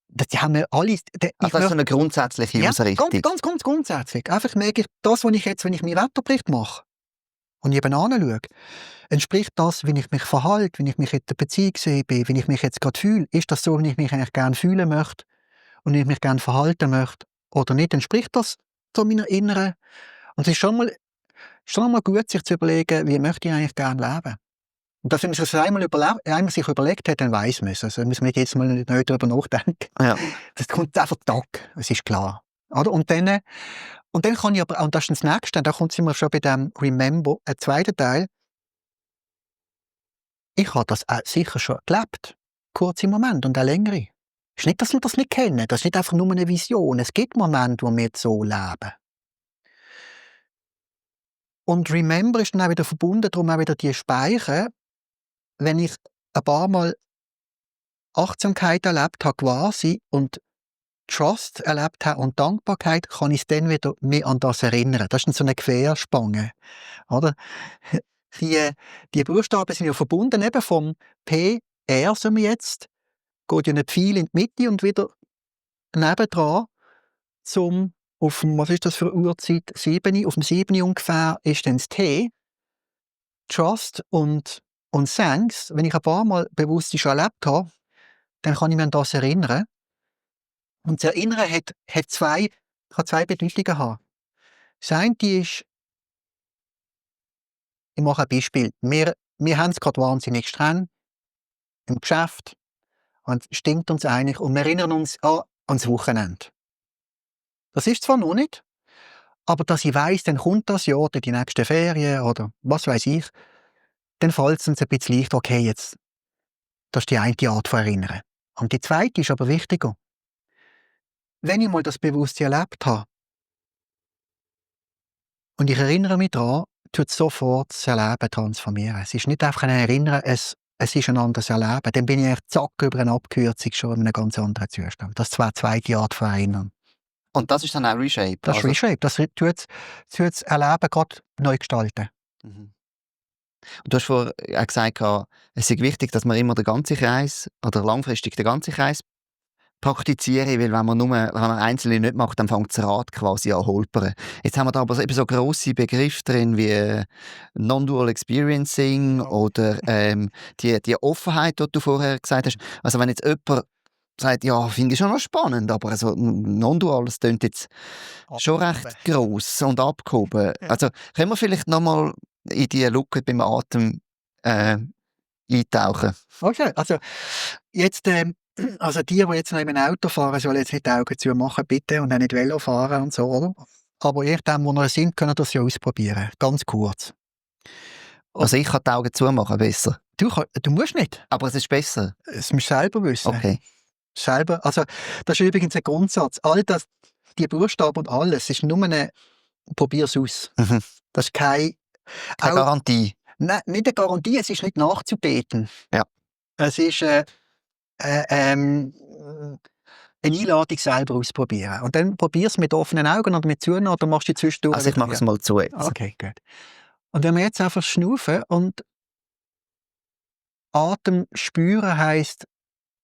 Die haben wir alle. Ach, das ist so eine grundsätzliche Ja, Ausrichtung. ganz grundsätzlich. Einfach merke ich, das, was ich jetzt, wenn ich meinen Wetterbericht mache und ich eben anschaue, entspricht das, wie ich mich verhalte, wie ich mich in der Beziehung sehe, wie ich mich jetzt gerade fühle. Ist das so, wie ich mich eigentlich gerne fühlen möchte und wie ich mich gerne verhalten möchte oder nicht? Entspricht das so meiner inneren? Und es ist schon mal gut, sich zu überlegen, wie möchte ich eigentlich gerne leben? Und dass, wenn man sich das einmal überlegt hat, dann weiss man es. Also muss man jetzt mal nicht darüber nachdenken. Ja. Das kommt einfach Tag, es ist klar. Oder? Und dann kann ich aber, und das ist das Nächste, da kommt es schon bei dem Remember, ein zweiter Teil. Ich habe das auch sicher schon gelebt. Kurze Momente und auch längere. Es ist nicht, dass wir das nicht kennen. Das ist nicht einfach nur eine Vision. Es gibt Momente, wo wir so leben. Und Remember ist dann auch wieder verbunden, darum auch wieder die Speicher. Wenn ich ein paar Mal Achtsamkeit erlebt habe quasi und Trust erlebt habe und Dankbarkeit, kann ich dann wieder mehr an das erinnern. Das ist so eine Querspange. Oder? Die Buchstaben sind ja verbunden, eben vom P, R, sagen wir jetzt, geht ja ein Pfeil in die Mitte und wieder nebendran auf dem, was ist das für eine Uhrzeit? 7, auf dem 7 ungefähr ist dann das T, Trust und Thanks. Wenn ich ein paar Mal bewusst schon erlebt habe, dann kann ich mich an das erinnern. Und das Erinnern kann zwei Bedeutungen haben. Das eine ist, ich mache ein Beispiel. Wir haben es gerade wahnsinnig streng im Geschäft und es stimmt uns eigentlich und wir erinnern uns ans Wochenende. Das ist zwar noch nicht, aber dass ich weiss, dann kommt das Jahr oder die nächste Ferien oder was weiß ich, dann fällt es uns ein bisschen leichter, okay, jetzt, das ist die eine Art von Erinnern. Und die zweite ist aber wichtiger. Wenn ich mal das Bewusstsein erlebt habe und ich erinnere mich daran, tut es sofort das Erleben transformieren. Es ist nicht einfach ein Erinnern, es ist ein anderes Erleben. Dann bin ich echt zack über eine Abkürzung schon in einem ganz anderen Zustand. Das ist zwar die zweite Art von Erinnern. Und das ist dann auch Reshape? Das ist Reshape. Das tut das Erleben gerade neu gestalten. Mhm. Und du hast vorher auch gesagt, es ist wichtig, dass man immer den ganzen Kreis oder langfristig den ganzen Kreis praktizieren, weil wenn man einzelne nicht macht, dann fängt das Rad quasi an holpern. Jetzt haben wir da aber eben so grosse Begriffe drin wie Non-Dual Experiencing oder die Offenheit, die du vorher gesagt hast. Also wenn jetzt jemand sagt, ja, finde ich schon noch spannend, aber also Non-Dual, das klingt jetzt schon recht gross und abgehoben. Also können wir vielleicht nochmal in die Lücke beim Atem eintauchen? Okay, also jetzt, also die jetzt noch im Auto fahren, sollen jetzt nicht die Augen zu machen, bitte, und auch nicht Velo fahren und so, oder? Aber je nachdem, wo wir sind, können wir das ja ausprobieren. Ganz kurz. Also ich kann die Augen zumachen, besser. Du musst nicht. Aber es ist besser. Es musst du selber wissen. Okay. Selber. Also, das ist übrigens ein Grundsatz. All das, die Buchstaben und alles, ist nur probier's aus. Mhm. Das ist keine Garantie. Nein, nicht eine Garantie, es ist nicht nachzubeten. Ja. Es ist eine Einladung selber ausprobieren. Und dann probier's mit offenen Augen oder mit Zähnen oder machst du zwischendurch. Also ich mache es mal zu jetzt. Okay, gut. Und wenn wir jetzt einfach schnaufen und Atem spüren heisst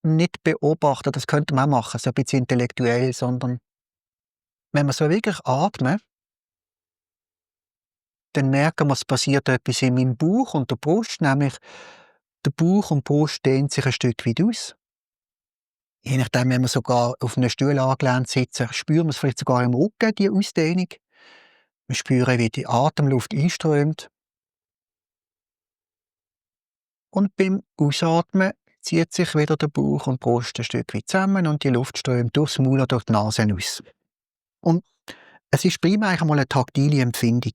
nicht beobachten, das könnte man auch machen, so ein bisschen intellektuell, sondern wenn wir so wirklich atmen, dann merken wir, es passiert etwas in meinem Bauch und der Brust, nämlich der Bauch und die Brust dehnt sich ein Stück weit aus. Je nachdem, wenn wir sogar auf einem Stuhl angelehnt sitzen, spüren wir es vielleicht sogar im Rücken, die Ausdehnung. Wir spüren, wie die Atemluft einströmt. Und beim Ausatmen zieht sich wieder der Bauch und die Brust ein Stück weit zusammen und die Luft strömt durchs Maul oder durch die Nase aus. Und es ist primär eigentlich einmal eine taktile Empfindung.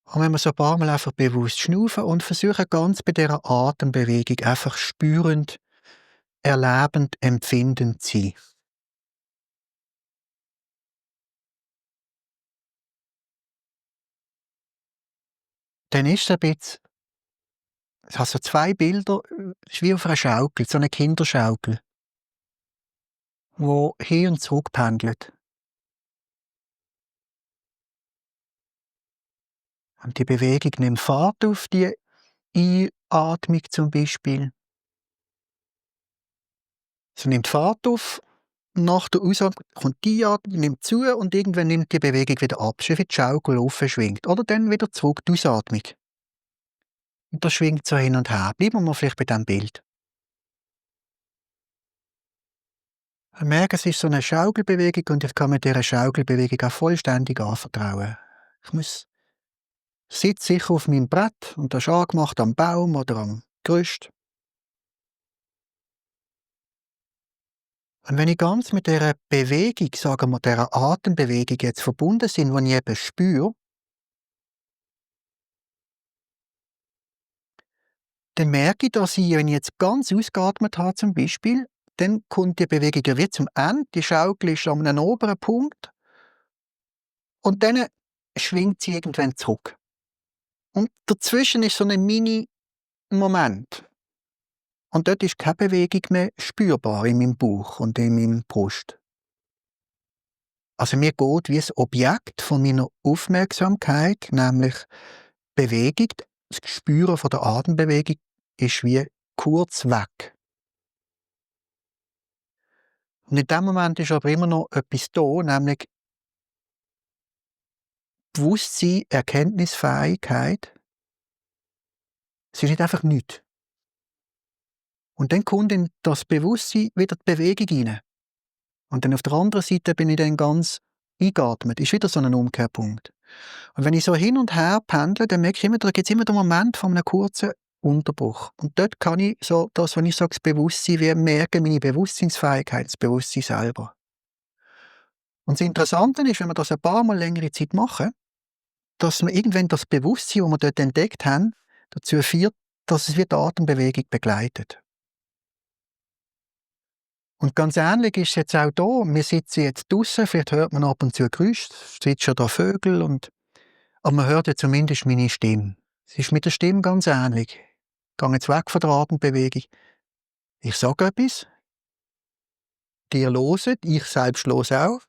Und wenn wir so ein paar Mal einfach bewusst schnaufen und versuchen, ganz bei dieser Atembewegung einfach spürend, erlebend, empfindend zu sein. Dann ist es ein bisschen, es hat so zwei Bilder, es ist wie auf einer Schaukel, so eine Kinderschaukel, die hin und zurück pendelt. Und die Bewegung nimmt Fahrt auf, die Einatmung zum Beispiel. Sie nimmt Fahrt auf, nach der Ausatmung kommt die Einatmung, nimmt zu und irgendwann nimmt die Bewegung wieder ab, so wie die Schaukel aufschwingt. Oder dann wieder zurück die Ausatmung. Und das schwingt so hin und her. Bleiben wir vielleicht bei diesem Bild. Wir merken, es ist so eine Schaukelbewegung und ich kann mir dieser Schaukelbewegung auch vollständig anvertrauen. Ich muss sitze sicher auf meinem Brett und das ist angemacht am Baum oder am Gerüst. Und wenn ich ganz mit dieser Bewegung, sagen wir, dieser Atembewegung jetzt verbunden bin, die ich eben spüre, dann merke ich, dass ich, wenn ich jetzt ganz ausgeatmet habe zum Beispiel, dann kommt die Bewegung ja wie zum Ende, die Schaukel ist an einem oberen Punkt und dann schwingt sie irgendwann zurück. Und dazwischen ist so ein Mini-Moment. Und dort ist keine Bewegung mehr spürbar in meinem Bauch und in meiner Brust. Also mir geht wie ein Objekt von meiner Aufmerksamkeit, nämlich Bewegung, das Spüren von der Atembewegung, ist wie kurz weg. Und in dem Moment ist aber immer noch etwas da, nämlich Bewusstsein, Erkenntnisfähigkeit. Es ist nicht einfach nichts. Und dann kommt in das Bewusstsein wieder die Bewegung rein. Und dann auf der anderen Seite bin ich dann ganz eingeatmet. Ist wieder so ein Umkehrpunkt. Und wenn ich so hin und her pendle, dann merke ich immer, da gibt es immer den Moment von einem kurzen Unterbruch. Und dort kann ich so, das, was ich sage, das Bewusstsein, wie merken, meine Bewusstseinsfähigkeit, das Bewusstsein selber. Und das Interessante ist, wenn wir das ein paar Mal längere Zeit machen, dass wir irgendwann das Bewusstsein, das wir dort entdeckt haben, dazu führt, dass es wie die Atembewegung begleitet. Und ganz ähnlich ist es jetzt auch da. Wir sitzen jetzt draussen, vielleicht hört man ab und zu Geräusche, es zwitschern da Vögel, aber man hört ja zumindest meine Stimme. Es ist mit der Stimme ganz ähnlich. Ich gehe jetzt weg von der Atembewegung. Ich sage etwas, ihr hört, ich selbst höre auch.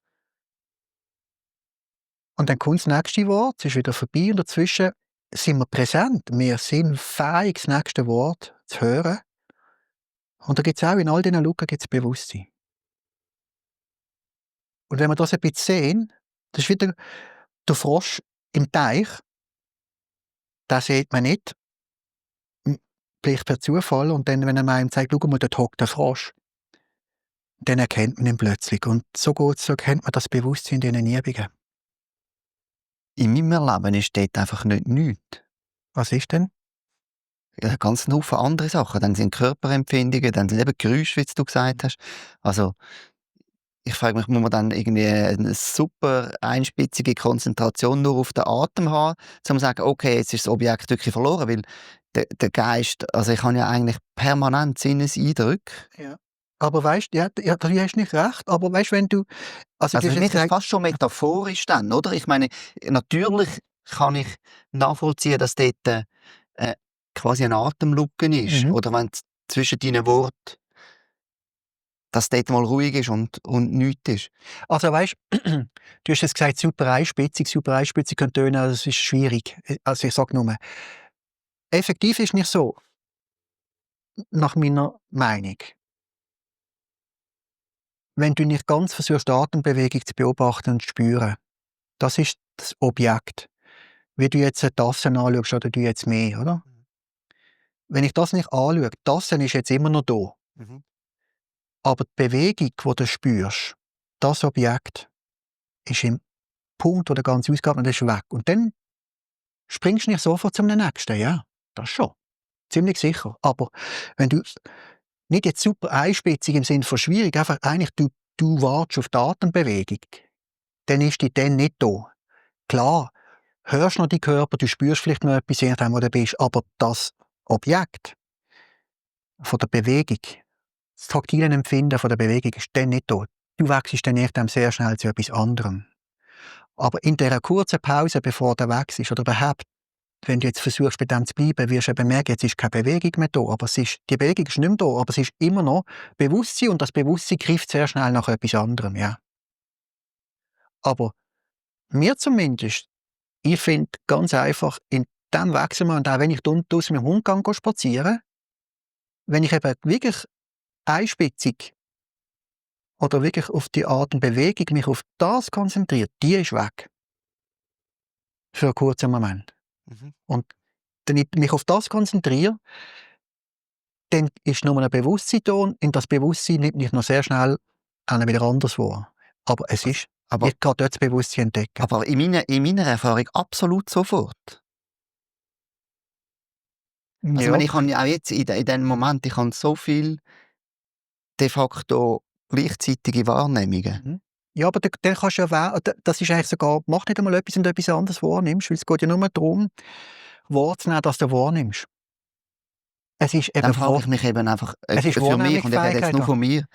Und dann kommt das nächste Wort, es ist wieder vorbei und dazwischen sind wir präsent. Wir sind fähig, das nächste Wort zu hören. Und da gibt es auch, in all diesen Lücken gibt es Bewusstsein. Und wenn wir das ein bisschen sehen, das ist wieder der Frosch im Teich, den sieht man nicht, vielleicht per Zufall, und dann, wenn er einem zeigt, schau mal, dort hockt der Frosch, dann erkennt man ihn plötzlich. Und so erkennt man das Bewusstsein in diesen Übungen. In meinem Erleben ist dort einfach nicht nichts. Was ist denn? Ja, ganz ein Haufen andere Sachen. Dann sind Körperempfindungen, dann sind eben Geräusche, wie du gesagt hast. Also, ich frage mich, muss man dann irgendwie eine super einspitzige Konzentration nur auf den Atem haben, um zu sagen, okay, jetzt ist das Objekt wirklich verloren, weil der Geist, also ich habe ja eigentlich permanent Sinneseindrücke. Ja. Aber weißt du, ja, du hast nicht recht, aber weißt wenn du, also du Also hast für jetzt mich ist es gesagt, fast schon metaphorisch dann, oder? Ich meine, natürlich kann ich nachvollziehen, dass dort quasi eine Atemlücke ist, mhm. oder wenn zwischen deinen Worten, dass dort mal ruhig ist und nichts ist. Also weißt du hast jetzt gesagt, super einspitzig kann tönen, also es ist schwierig. Also ich sage nur, effektiv ist nicht so, nach meiner Meinung. Wenn du nicht ganz versuchst, die Atembewegung zu beobachten und zu spüren, das ist das Objekt. Wie du jetzt eine Tasse anschaust oder du jetzt mehr, oder? Wenn ich das nicht anschaue, die Tasse ist jetzt immer noch da. Mhm. Aber die Bewegung, die du spürst, das Objekt, ist im Punkt, wo der ganze Ausgabe ist weg. Und dann springst du nicht sofort zum nächsten, ja. Das schon. Ziemlich sicher. Aber wenn du nicht jetzt super einspitzig im Sinne von schwierig, einfach eigentlich du wartest auf die Atembewegung, dann ist die dann nicht da. Klar, hörst noch die Körper, du spürst vielleicht noch etwas, je nachdem, wo du bist, aber das Objekt von der Bewegung, das taktile Empfinden von der Bewegung ist dann nicht da. Du wechselst dann irgendwann sehr schnell zu etwas anderem. Aber in dieser kurzen Pause, bevor du wechselst, oder überhaupt, wenn du jetzt versuchst, bei dem zu bleiben, wirst du eben merken, jetzt ist keine Bewegung mehr da, aber die Bewegung ist nicht mehr da, aber es ist immer noch Bewusstsein und das Bewusstsein greift sehr schnell nach etwas anderem, ja. Aber mir zumindest, ich finde ganz einfach, in dem Wechselmoment, auch wenn ich draussen mit dem Hund gehe spazieren, wenn ich eben wirklich einspitzig oder wirklich auf die Art und Bewegung mich auf das konzentriere, die ist weg. Für einen kurzen Moment. Mhm. Und wenn ich mich auf das konzentriere, dann ist nur ein Bewusstsein da und in das Bewusstsein nimmt mich noch sehr schnell wieder anders wahr. Aber es ist, Aber, ich kann dort das Bewusstsein entdecken. aber in meiner Erfahrung absolut sofort. Also ich Ja. meine, ich habe ja auch jetzt in diesem Moment, ich habe so viel de facto gleichzeitige Wahrnehmungen. Mhm. Ja, aber dann kannst du ja das ist eigentlich sogar, mach nicht einmal etwas, wenn du etwas anderes wahrnimmst, weil es geht ja nur darum, wahrzunehmen, dass du wahrnimmst. Es ist Dann eben frage ich mich eben einfach, es ist für mich, und ich rede jetzt Wahrnehmungsfähigkeit. nur von mir,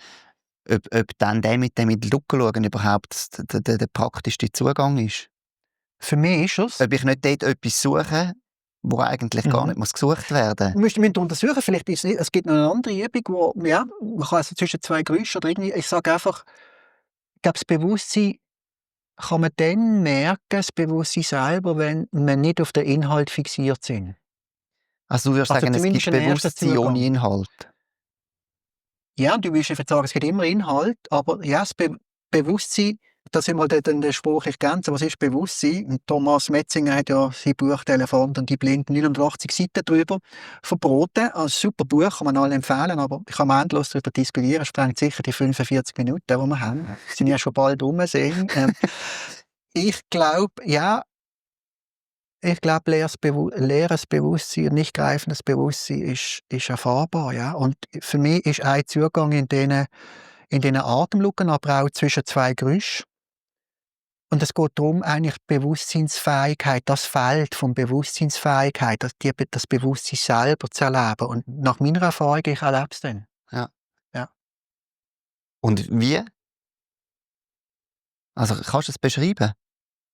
ob dann der mit dem in die Luke schauen überhaupt der praktischste Zugang ist. Für mich ist es. Ob ich nicht dort etwas suche, wo eigentlich gar Mhm. nicht muss gesucht werden. Müsste man untersuchen, vielleicht ist es gibt noch eine andere Übung, wo, ja, man kann also zwischen zwei Geräuschen oder irgendwie, ich sage einfach, ich glaube, das Bewusstsein kann man dann merken, das Bewusstsein selber, wenn wir nicht auf den Inhalt fixiert sind. Also du würdest Also sagen, es zumindest gibt ein erster Bewusstsein ohne Zugang. Inhalt. Ja, du willst einfach sagen, es gibt immer Inhalt, aber ja, das Bewusstsein, das ist mal der Spruch, ich kenne was ist Bewusstsein? Und Thomas Metzinger hat ja sein Buch «Der Elefant und die Blinden» 89 Seiten drüber verboten. Ein super Buch, kann man allen empfehlen, aber ich kann endlos darüber diskutieren, sprengt sicher die 45 Minuten, die wir haben. Sind ja schon bald rum, sehen. Ich glaube, ja, leeres Bewusstsein, nicht greifendes Bewusstsein ist erfahrbar, ja. Und für mich ist ein Zugang in diesen Atemluken, aber auch zwischen zwei Geräuschen. Und es geht darum, eigentlich Bewusstseinsfähigkeit, das Feld von Bewusstseinsfähigkeit, das Bewusstsein selber zu erleben. Und nach meiner Erfahrung, ich erlebe es dann. Ja. Ja. Und wie? Also kannst du es beschreiben?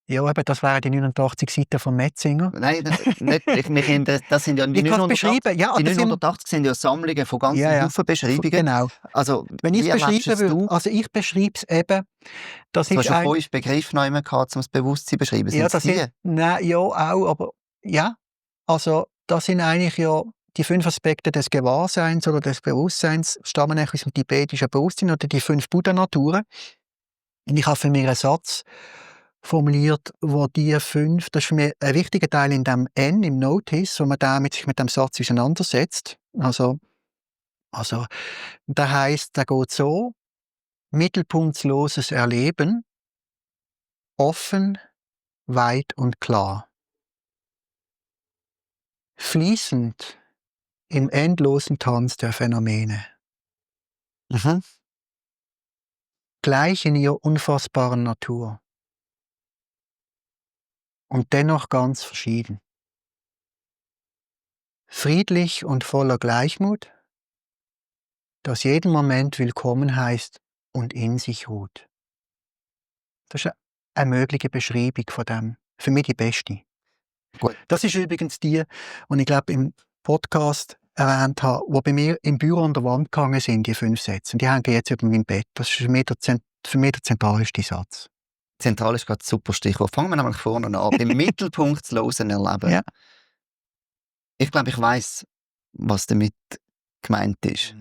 Ja, eben, das wären die 89 Seiten von Metzinger. Nein, nicht, das sind ja die Ich kann es 980, beschreiben, ja, die das sind, 980 sind ja Sammlungen von ja, ganzen ja, Haufen Beschreibungen. genau. Also Wenn ich wie es erlebst beschreiben du würde, es? also ich beschreibe es eben, das Du hast ist ja ein, 5 Begriffe noch immer gehabt, um das Bewusstsein zu beschreiben. ja, Sind es das die? sind, nein, ja, auch, aber, ja, also, das sind eigentlich ja die 5 Aspekte des Gewahrseins oder des Bewusstseins, stammen eigentlich aus dem tibetischen Bewusstsein oder die 5 Buddha-Naturen. Und ich habe für mich einen Satz formuliert, wo die 5, das ist für mich ein wichtiger Teil in dem N, im Notice, wo man sich mit dem Satz auseinandersetzt. Also, der heisst, der geht so: Mittelpunktsloses Erleben, offen, weit und klar. Fließend im endlosen Tanz der Phänomene. Mhm. gleich in ihrer unfassbaren Natur und dennoch ganz verschieden. Friedlich und voller Gleichmut, das jeden Moment willkommen heißt und in sich ruht. Das ist eine mögliche Beschreibung von dem. Für mich die beste. Gut. Das ist übrigens die, die ich glaube im Podcast erwähnt habe, die bei mir im Büro an der Wand gehangen sind, die 5 Sätze. Und die hängen jetzt über meinem Bett. Das ist für mich der zentralste Satz. Zentral ist gerade ein super Stichwort. Fangen wir nämlich vorne an. Beim mittelpunktlosen Erleben. Ja. Ich glaube, ich weiss, was damit gemeint ist.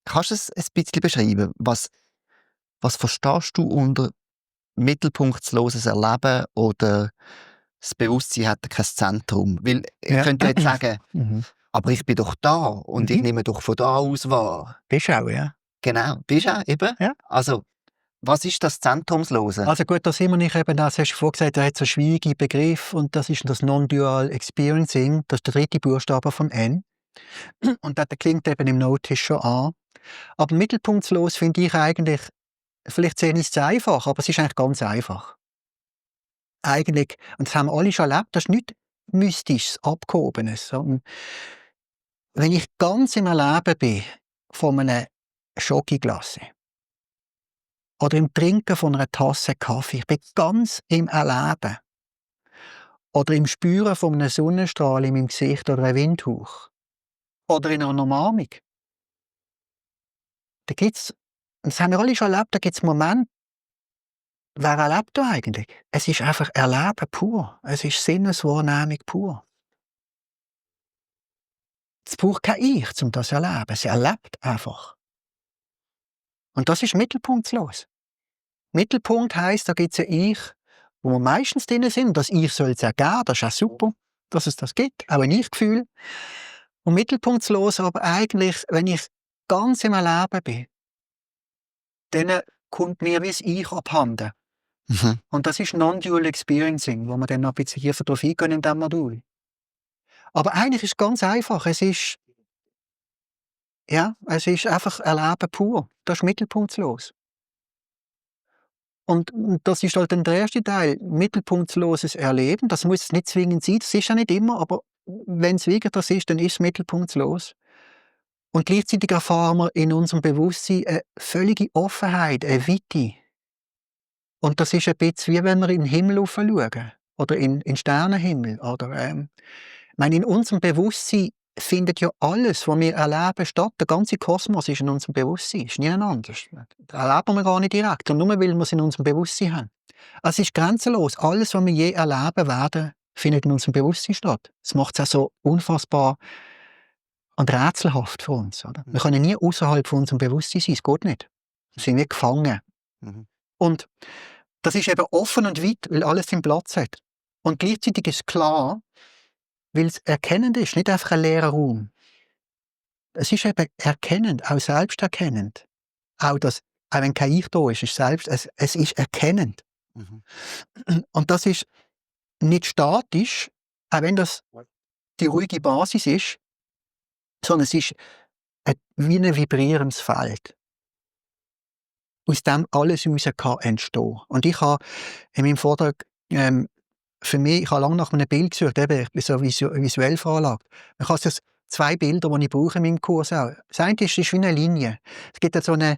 Kannst du es ein bisschen beschreiben? Was verstehst du unter mittelpunktsloses Erleben oder das Bewusstsein hat kein Zentrum? Weil ich könnte jetzt sagen, aber ich bin doch da und ich nehme doch von da aus wahr. Bist du auch, ja? Genau, bist du auch, eben. Ja. Also, was ist das Zentrumslose? Also gut, da sind wir nicht eben, das hast du vorhin gesagt, er hat so einen schwierigen Begriff und das ist das Non-Dual Experiencing, das ist der 3. Buchstabe von N. Und das klingt eben im Notice schon an. Aber mittelpunktlos finde ich eigentlich, vielleicht sehen es zu einfach, aber es ist eigentlich ganz einfach. Eigentlich, und das haben wir alle schon erlebt, das ist nichts Mystisches, Abgehobenes, sondern wenn ich ganz im Erleben bin von einer Schokoglasse oder im Trinken von einer Tasse Kaffee, ich bin ganz im Erleben oder im Spüren von einem Sonnenstrahl in meinem Gesicht oder einem Windhauch oder in einer Umarmung, da gibt's, und das haben wir alle schon erlebt, da gibt es Momente, wer erlebt da eigentlich? Es ist einfach Erleben pur. Es ist Sinneswahrnehmung pur. Es braucht kein Ich, um das zu erleben. Es erlebt einfach. Und das ist mittelpunktlos. Mittelpunkt heisst, da gibt es ein Ich, wo wir meistens drin sind. Das Ich soll es auch geben, das ist auch super, dass es das gibt. Auch ein Ich-Gefühl. Und mittelpunktlos aber eigentlich, wenn ich ganz im Erleben bin, dann kommt mir wie das Ich abhanden. Und das ist Non-Dual Experiencing, wo wir dann noch ein bisschen hier drauf eingehen in diesem Modul. Aber eigentlich ist es ganz einfach. Es ist einfach Erleben pur. Das ist mittelpunktlos. Und das ist halt dann der erste Teil. Mittelpunktsloses Erleben. Das muss nicht zwingend sein. Das ist ja nicht immer. Aber wenn es wirklich das ist, dann ist es mittelpunktlos. Und gleichzeitig erfahren wir in unserem Bewusstsein eine völlige Offenheit, eine Weite. Und das ist ein bisschen wie wenn wir in den Himmel schauen oder in den Sternenhimmel. Oder, ich meine, in unserem Bewusstsein findet ja alles, was wir erleben, statt. Der ganze Kosmos ist in unserem Bewusstsein, ist nie anders. Das erleben wir gar nicht direkt, nur weil wir es in unserem Bewusstsein haben. Also es ist grenzenlos. Alles, was wir je erleben werden, findet in unserem Bewusstsein statt. Das macht es auch so unfassbar und rätselhaft für uns. Oder? Wir können nie außerhalb von unserem Bewusstsein sein, es geht nicht. Wir sind nicht gefangen. Und das ist eben offen und weit, weil alles seinen Platz hat. Und gleichzeitig ist es klar, weil es erkennend ist, nicht einfach ein leerer Raum. Es ist eben erkennend, auch selbsterkennend. Auch wenn kein Ich da ist, es ist erkennend. Und das ist nicht statisch, auch wenn das die ruhige Basis ist, sondern es ist wie ein vibrierendes Feld, aus dem alles heraus kann entstehen. Und ich habe in meinem Vortrag für mich, ich habe lange nach einem Bild gesucht, eben, ich bin so visuell veranlagt. Man kann es 2 Bilder, die ich brauche in meinem Kurs auch. Das eine ist wie eine Linie. Es gibt so einen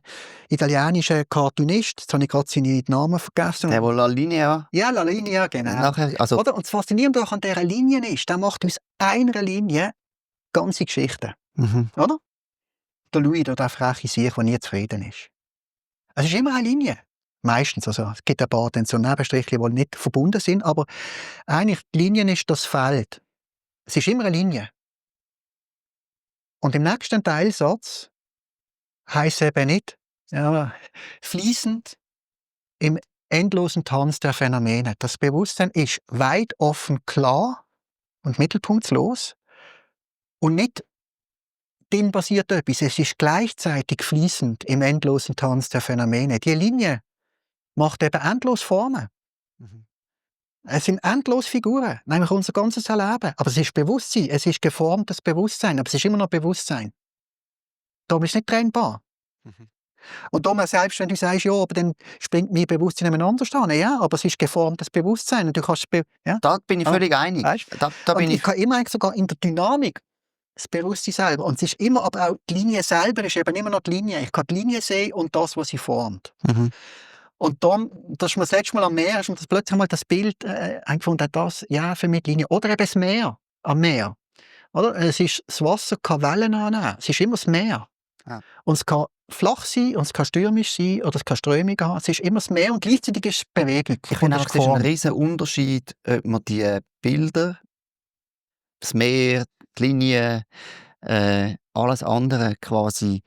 italienischen Cartoonist, jetzt habe ich gerade seinen Namen vergessen. Der, der La Linea... Ja, La Linea, genau. Nachher, also, Oder? Und das Faszinierende an dieser Linie ist, der macht aus einer Linie ganze Geschichten. Oder? Der Louis, der freche Sieg, der nie zufrieden ist. Es ist immer eine Linie. Meistens. Also, es gibt ein paar so Nebenstriche, die nicht verbunden sind, aber eigentlich die Linie ist das Feld. Es ist immer eine Linie. Und im nächsten Teilsatz heisst es eben nicht fließend im endlosen Tanz der Phänomene. Das Bewusstsein ist weit offen, klar und mittelpunktlos und nicht drin passiert etwas. Es ist gleichzeitig fließend im endlosen Tanz der Phänomene. Die Linie macht eben endlos Formen. Es sind endlos Figuren, nämlich unser ganzes Erleben. Aber es ist Bewusstsein, es ist geformtes Bewusstsein, aber es ist immer noch Bewusstsein. Darum ist es nicht trennbar. Und darum, selbst wenn du sagst, ja, aber dann springt mein Bewusstsein anders an. Ja, aber es ist geformtes Bewusstsein. Und du kannst, ja. Da bin ich völlig einig. Weißt? Da bin und ich kann immer eigentlich sogar in der Dynamik das Bewusstsein selber. Und es ist immer, aber auch die Linie selber ist eben immer noch die Linie. Ich kann die Linie sehen und das, was sie formt. Mhm. Und dann, das ist mir das letzte Mal am Meer, ist mir das plötzlich mal das Bild eingefunden, das, ja, für mich die Linie. Oder eben das Meer, am Meer. Oder? Das Wasser kann Wellen annehmen. Es ist immer das Meer. Ja. Und es kann flach sein, und es kann stürmisch sein, oder es kann Strömung haben. Es ist immer das Meer und gleichzeitig ist es Bewegung. Ich finde auch, es ist ein riesen Unterschied, ob man die Bilder, das Meer, die Linie, alles andere quasi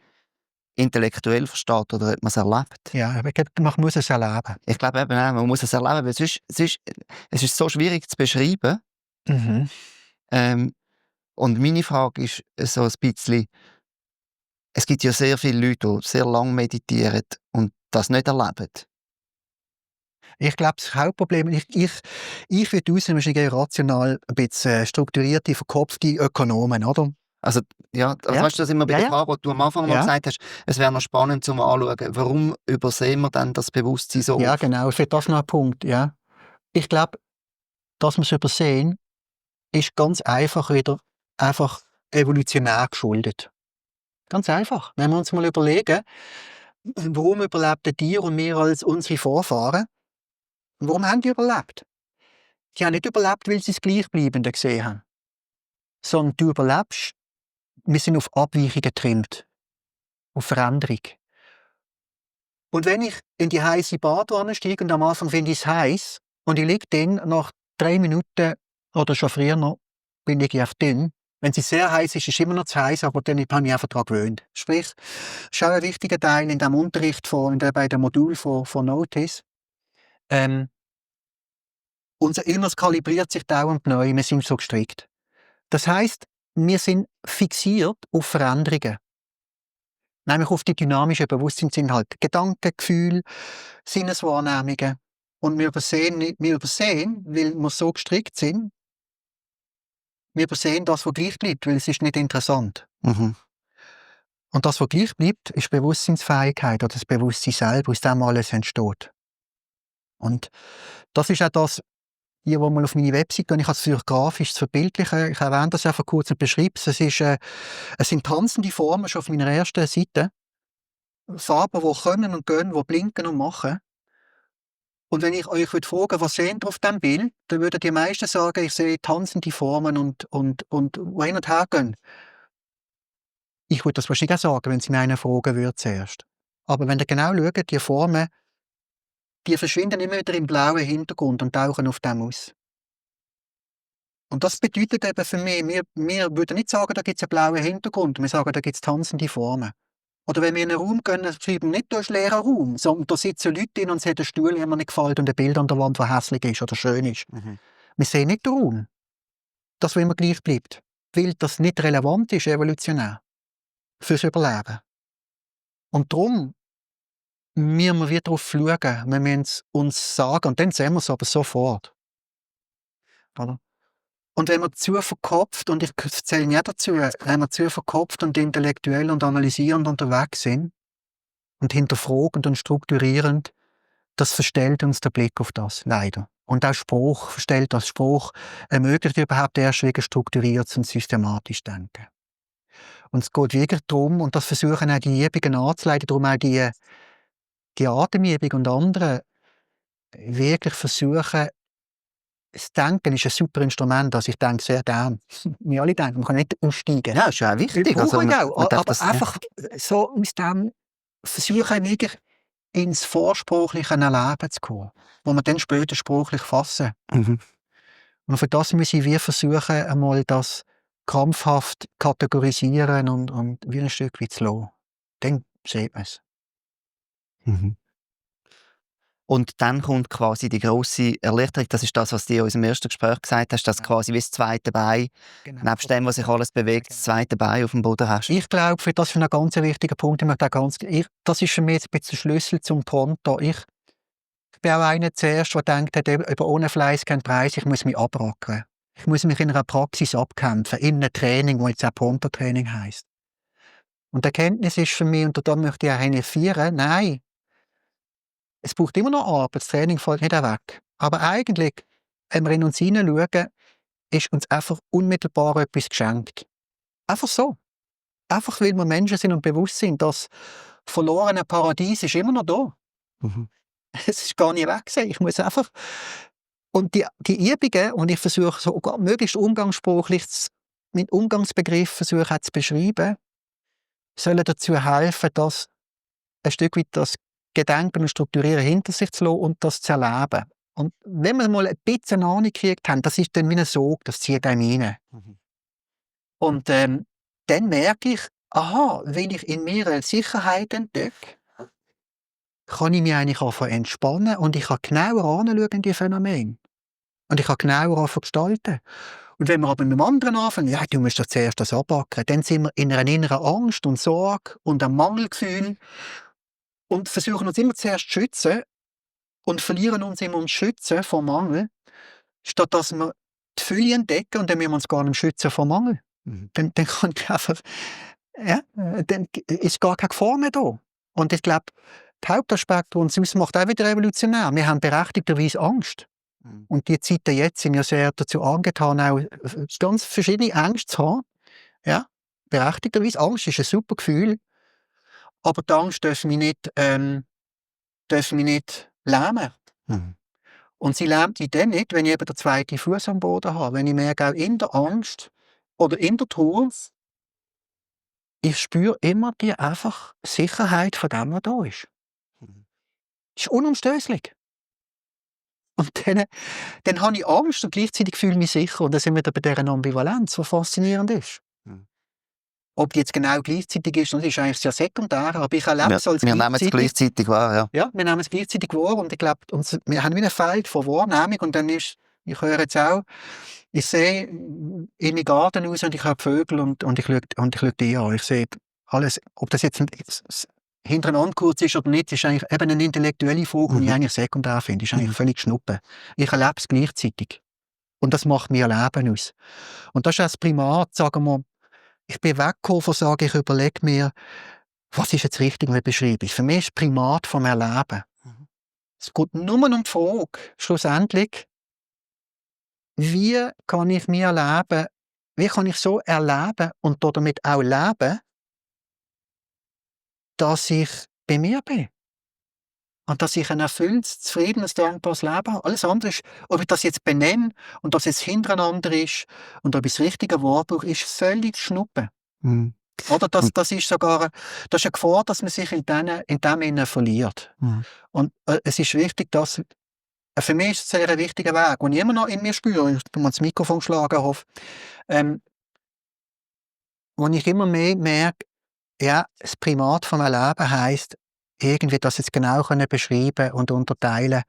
intellektuell versteht oder ob man es erlebt. Ja, aber man muss es erleben. Ich glaube eben auch, man muss es erleben, weil es ist so schwierig zu beschreiben. Mhm. Und meine Frage ist so ein bisschen, es gibt ja sehr viele Leute, die sehr lange meditieren und das nicht erleben. Ich glaube, das Hauptproblem, ich würde wahrscheinlich eher rational ein bisschen strukturierte, verkopfte Ökonomen, oder? Also, ja, also Ja. weißt du, das immer bei der Frage, die du am Anfang mal Ja. gesagt hast, es wäre noch spannend zu anschauen, warum übersehen wir dann das Bewusstsein so Ja, oft? genau, ich finde das noch ein Punkt, ja. Ich glaube, dass wir es übersehen, ist ganz einfach wieder einfach evolutionär geschuldet. Ganz einfach. Wenn wir uns mal überlegen, warum überlebt ein Tier und wir als unsere Vorfahren? Warum haben die überlebt? Die haben nicht überlebt, weil sie das Gleichbleibende gesehen haben. Sondern du überlebst, wir sind auf Abweichung getrimmt. Auf Veränderung. Und wenn ich in die heiße Badewanne steige und am Anfang finde ich es heiß und ich liege dann nach 3 Minuten oder schon früher noch, bin ich auf dünn. Wenn sie sehr heiß ist, ist es immer noch zu heiß, aber dann habe ich mich einfach daran gewöhnt. Sprich, das ist auch ein wichtiger Teil in dem Unterricht bei dem Modul von Notice. Unser Inneres kalibriert sich dauernd neu, wir sind so gestrickt. Das heisst, wir sind fixiert auf Veränderungen. Nämlich auf die dynamischen Bewusstseinsinhalte. Gedanken, Gefühle, Sinneswahrnehmungen. Und wir übersehen, weil wir so gestrickt sind, wir übersehen das, was gleich bleibt, weil es ist nicht interessant. Mhm. Und das, was gleich bleibt, ist Bewusstseinsfähigkeit oder das Bewusstsein selber, aus dem alles entsteht. Und das ist auch das, hier, wo mal auf meine Website gehen, ich habe es versucht, grafisch zu verbildlichen. Ich erwähne das einfach kurz und beschreibe es. Es sind tanzende Formen schon auf meiner ersten Seite. Farben, die kommen und gehen, die blinken und machen. Und wenn ich euch fragen würde, was seht ihr auf diesem Bild, dann würden die meisten sagen, ich sehe tanzende Formen und die hin und her gehen. Ich würde das wahrscheinlich auch sagen, wenn sie mich einen fragen würde zuerst. Aber wenn ihr genau schaut, die Formen, die verschwinden immer wieder im blauen Hintergrund und tauchen auf dem aus. Und das bedeutet eben für mich, wir würden nicht sagen, da gibt es einen blauen Hintergrund, wir sagen, da gibt es tanzende Formen. Oder wenn wir in einen Raum gehen, schreiben wir nicht, da ist ein leerer Raum, sondern da sitzen Leute drin und es hat einen Stuhl, der mir nicht gefällt und ein Bild an der Wand, das hässlich ist oder schön ist. Mhm. Wir sehen nicht den Raum. Das, was immer gleich bleibt. Weil das nicht relevant ist, evolutionär. Fürs Überleben. Und darum müssen wir wieder darauf schauen. Wir müssen es uns sagen und dann sehen wir es aber sofort. Oder? Und wenn wir zu verkopft, und ich zähle mir dazu, wenn wir zu verkopft und intellektuell und analysierend unterwegs sind und hinterfragend und strukturierend, das verstellt uns den Blick auf das, leider. Und auch Spruch verstellt das. Spruch ermöglicht überhaupt erst wegen strukturiert und systematisch denken. Und es geht wirklich darum, und das versuchen auch die Übungen anzuleiten, darum auch die Atemübung und andere wirklich versuchen. Das Denken ist ein super Instrument, also ich denke sehr gern. Wir alle denken, man kann nicht aussteigen. Ja, ist ja auch wichtig. Also, man auch, darf aber das, einfach so aus dem versuchen, wirklich ins vorsprachliche Erleben zu kommen, wo man dann später sprachlich fassen. Mhm. Und für das müssen wir versuchen, einmal das krampfhaft kategorisieren und wie ein Stück weit zu lassen. Dann sieht man es. Mhm. Und dann kommt quasi die grosse Erleichterung. Das ist das, was du in unserem ersten Gespräch gesagt hast, dass du quasi wie das zweite Bein, nebst dem, was sich alles bewegt, das zweite Bein auf dem Boden hast. Ich glaube, das ist ein ganz wichtiger Punkt. Das ist für mich jetzt ein bisschen der Schlüssel zum Pronto. Ich bin auch einer zuerst, der denkt, über ohne Fleiß kein Preis, ich muss mich abrackern. Ich muss mich in einer Praxis abkämpfen, in einem Training, das jetzt auch Pronto-Training heisst. Und die Erkenntnis ist für mich, und da möchte ich auch religieren, nein, es braucht immer noch Arbeit, das Training fällt nicht auch weg. Aber eigentlich, wenn wir in uns hineinschauen, ist uns einfach unmittelbar etwas geschenkt. Einfach so. Einfach weil wir Menschen sind und bewusst sind, das verlorene Paradies ist immer noch da. Mhm. Es ist gar nicht weg gewesen. Ich muss einfach... Und die Übungen, und ich versuche so möglichst umgangssprachlich mit Umgangsbegriffen versuche zu beschreiben, sollen dazu helfen, dass ein Stück weit das Gedenken und Strukturieren hinter sich zu lassen und das zu erleben. Und wenn wir mal ein bisschen Ahnung gekriegt haben, das ist dann wie ein Sog, das zieht einem rein. Mhm. Und dann merke ich, aha, wenn ich in mir eine Sicherheit entdecke, kann ich mich eigentlich anfangen entspannen und ich kann genauer anschauen in die Phänomene. Und ich kann genauer anfangen gestalten. Und wenn wir aber mit dem anderen anfangen, ja, du musst doch zuerst das abbacken, dann sind wir in einer inneren Angst und Sorge und einem Mangelgefühl und versuchen uns immer zuerst zu schützen und verlieren uns immer ums Schützen vor Mangel, statt dass wir die Fülle entdecken und dann müssen wir uns gar nicht schützen vor Mangel. Mhm. Dann kann einfach, ja, dann ist gar keine Gefahr mehr da. Und ich glaube, der Hauptaspekt, der uns ausmacht, auch wieder revolutionär. Wir haben berechtigterweise Angst. Mhm. Und die Zeiten jetzt sind ja sehr dazu angetan, auch ganz verschiedene Ängste zu haben. Ja, berechtigterweise. Angst ist ein super Gefühl, aber die Angst darf mich nicht lähmen. Mhm. Und sie lähmt mich dann nicht, wenn ich eben den zweiten Fuß am Boden habe. Wenn ich merke, auch in der Angst oder in der Trauer, ich spüre immer die einfach Sicherheit von dem, was da ist. Mhm. Das ist unumstößlich. Und dann habe ich Angst und gleichzeitig fühle ich mich sicher. Und dann sind wir bei dieser Ambivalenz, die faszinierend ist. Mhm. Ob die jetzt genau gleichzeitig ist, das ist eigentlich sehr sekundär, aber ich erlebe es als Wir nehmen es gleichzeitig wahr, ja. Ja, wir nehmen es gleichzeitig wahr und ich glaube, wir haben wie ein Feld von Wahrnehmung und dann ist, ich höre jetzt auch, ich sehe in meinen Garten raus und ich habe Vögel und ich schaue die an. Ich sehe alles, ob das jetzt hintereinander kurz ist oder nicht, ist eigentlich eben eine intellektuelle Frage, die ich eigentlich sekundär finde. Ist eigentlich völlig schnuppe. Ich erlebe es gleichzeitig. Und das macht mir Leben aus. Und das ist auch das Primat, sagen wir, ich bin weggekommen von sagen, ich überlege mir, was ist jetzt richtig, wie beschreibe ich. Für mich ist das Primat vom Erleben. Mhm. Es geht nur um die Frage, schlussendlich, wie kann ich mir erleben, wie kann ich so erleben und damit auch leben, dass ich bei mir bin. Und dass ich ein erfülltes, zufriedenes, dankbares Leben habe. Alles andere ist, ob ich das jetzt benenne und das jetzt hintereinander ist und ob ich das richtige Wort brauche, ist völlig Schnuppe. Mhm. Oder das ist sogar das ist eine Gefahr, dass man sich in dem Innen verliert. Mhm. Und es ist wichtig, dass für mich ist es ein sehr wichtiger Weg, den ich immer noch in mir spüre, ich mal das Mikrofon geschlagen habe, wo ich immer mehr merke, ja, das Primat vom Erleben heisst, irgendwie das jetzt genau können beschreiben und unterteilen,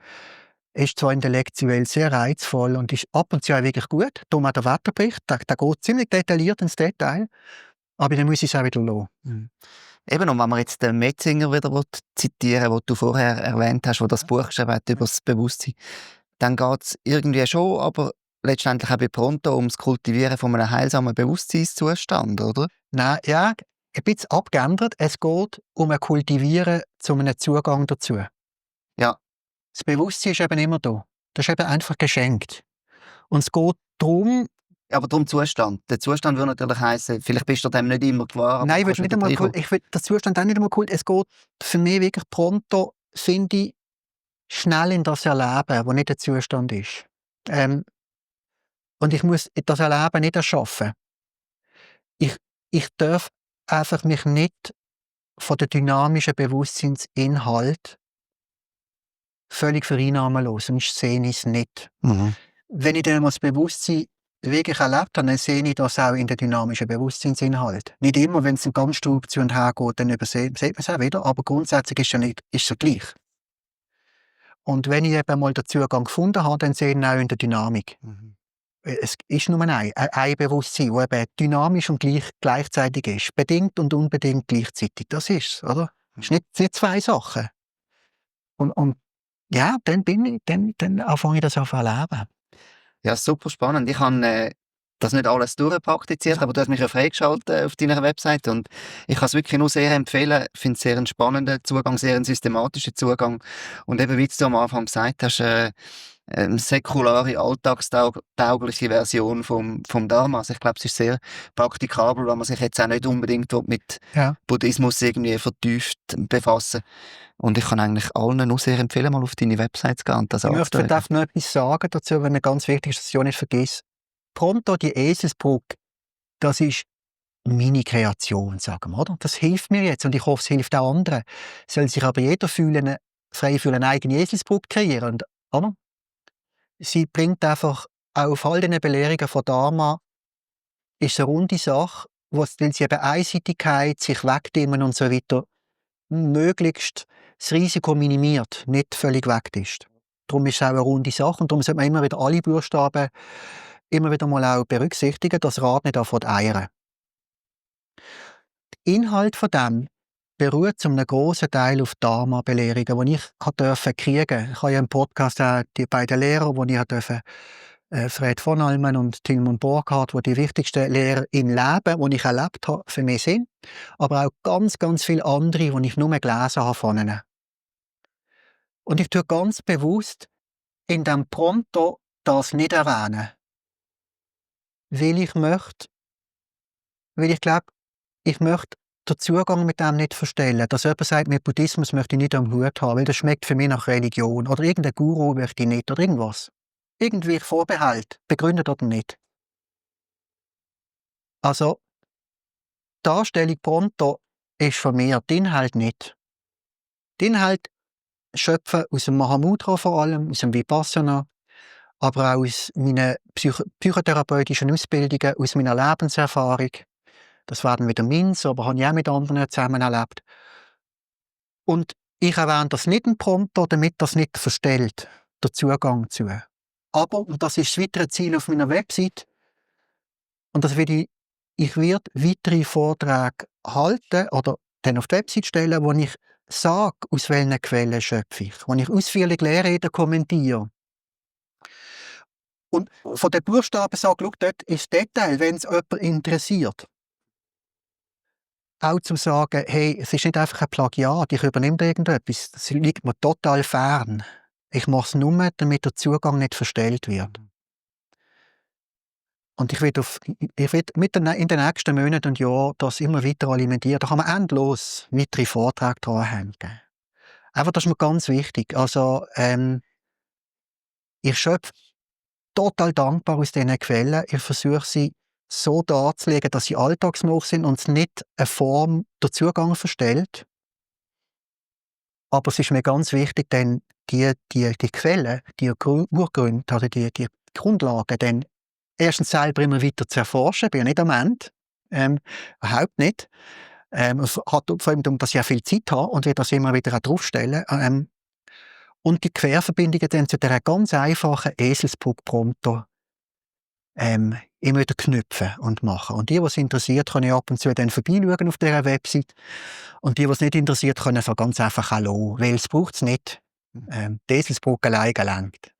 ist zwar intellektuell sehr reizvoll und ist ab und zu auch wirklich gut, darum auch der Wetterbericht, der geht ziemlich detailliert ins Detail, aber dann muss ich es auch wieder lassen. Mhm. Eben, und wenn man jetzt den Metzinger wieder zitieren will, den du vorher erwähnt hast, der das Buch geschrieben hat über das Bewusstsein, dann geht es irgendwie schon, aber letztendlich auch bei Pronto ums Kultivieren von einem heilsamen Bewusstseinszustand, oder? Nein, ja, ein bisschen abgeändert. Es geht um ein Kultivieren zu einem Zugang dazu. Ja. Das Bewusstsein ist eben immer da. Das ist eben einfach geschenkt. Und es geht darum, Aber darum Zustand. Der Zustand würde natürlich heissen, vielleicht bist du dem nicht immer gewahr, aber nein, ich du kannst will nicht wieder einmal reinkommen. ich will den Zustand auch nicht einmal cool. Es geht für mich wirklich pronto, finde ich, schnell in das Erleben, wo nicht der Zustand ist. Und ich muss das Erleben nicht erschaffen. Ich darf einfach mich nicht von der dynamischen Bewusstseinsinhalt völlig vereinnahmen lassen, sonst sehe ich es nicht. Mhm. Wenn ich dann mal das Bewusstsein wirklich erlebt habe, dann sehe ich das auch in den dynamischen Bewusstseinsinhalt. Nicht immer, wenn es ganz straub zu und her geht, dann sieht man es auch wieder, aber grundsätzlich ist es ja gleich. Und wenn ich eben mal den Zugang gefunden habe, dann sehe ich ihn auch in der Dynamik. Mhm. Es ist nur ein Bewusstsein, das eben dynamisch und gleichzeitig ist. Bedingt und unbedingt gleichzeitig. Das ist es, oder? Es sind nicht zwei Sachen. Und ja, dann fange ich das an zu erleben. Ja, super spannend. Ich habe das nicht alles durchpraktiziert, aber du hast mich ja freigeschaltet auf deiner Website und ich kann es wirklich nur sehr empfehlen. Ich finde es sehr einen spannenden Zugang, sehr einen systematischen Zugang und eben, wie du am Anfang gesagt hast, eine säkulare, alltagstaugliche Version vom Dharma. Also ich glaube, es ist sehr praktikabel, weil man sich jetzt auch nicht unbedingt mit Buddhismus irgendwie vertieft befassen. Und ich kann eigentlich allen nur sehr empfehlen, mal auf deine Website zu gehen und das anzuschauen. Ich möchte noch etwas sagen dazu, wenn mir ganz wichtig ist, dass ich auch nicht vergesse. Pronto, die Eselsbrücke, das ist meine Kreation, sagen wir, oder? Das hilft mir jetzt und ich hoffe, es hilft auch anderen. Soll sich aber jeder frei fühlen, eine eigene Eselsbrücke kreieren, oder? Sie bringt einfach auch auf all diesen Belehrungen von Dharma, ist eine runde Sache, weil sie eben Einseitigkeit, sich wegdimmen und so weiter, möglichst das Risiko minimiert, nicht völlig wegtischt. Darum ist es auch eine runde Sache und darum sollte man immer wieder alle Buchstaben immer wieder mal auch berücksichtigen, dass das Rad nicht anfängt eiern. Der Inhalt von dem beruht zu einem grossen Teil auf Dharma-Belehrungen, die ich kriegen durfte. Ich habe ja im Podcast auch die beiden Lehrer, die ich durfte, Fred von Almen und Tilman Burkhardt, die wichtigsten Lehrer im Leben, die ich erlebt habe, für mich sind. Aber auch ganz, ganz viele andere, die ich nur gelesen habe von ihnen. Und ich tue ganz bewusst in dem Pronto das nicht erwähnen. Weil ich glaube, ich möchte den Zugang mit dem nicht verstellen. Dass jemand sagt, mit Buddhismus möchte ich nicht am Hut haben, weil das schmeckt für mich nach Religion. Oder irgendein Guru möchte ich nicht. Oder irgendwas. Irgendwie Vorbehalt, begründet oder nicht. Also, die Darstellung Pronto ist von mir, der Inhalt nicht. Der Inhalt schöpfen aus dem Mahamudra vor allem, aus dem Vipassana, aber auch aus meinen psychotherapeutischen Ausbildungen, aus meiner Lebenserfahrung. Das werden wieder meins, aber habe ich auch mit anderen zusammen erlebt. Und ich erwähne das nicht in Pronto, damit das nicht verstellt, der Zugang zu. Aber, und das ist das weitere Ziel auf meiner Website, und das werde ich werde weitere Vorträge halten oder dann auf die Website stellen, wo ich sage, aus welchen Quellen schöpfe ich, wo ich ausführlich Lehrreden kommentiere. Und von den Buchstaben sage, schau, dort ist Detail, wenn es jemand interessiert. Auch zu sagen, hey, es ist nicht einfach ein Plagiat, ich übernehme da irgendetwas, das liegt mir total fern. Ich mache es nur, damit der Zugang nicht verstellt wird. Und ich werde in den nächsten Monaten und Jahren das immer weiter alimentieren. Da kann man endlos weitere Vorträge dranhängen. Einfach, das ist mir ganz wichtig. Also, ich schöpfe total dankbar aus diesen Quellen. Ich versuche sie so darzulegen, dass sie alltagsnah sind und es nicht eine Form der Zugang verstellt. Aber es ist mir ganz wichtig, denn die Quellen, die Urgründe, also die Grundlagen, dann erstens selber immer weiter zu erforschen. Ich bin ja nicht am Ende. Überhaupt nicht. Es hat vor allem darum, dass ich auch viel Zeit habe und will das immer wieder auch draufstellen. Und die Querverbindungen dann zu dieser ganz einfachen Eselsbrücke-Pronto immer wieder knüpfen und machen. Und die, was interessiert, können ab und zu dann vorbeischauen auf dieser Website. Und die, was nicht interessiert, können es ganz einfach auch lassen, weil es braucht es nicht. Die Eselsbrücke alleine gelangt.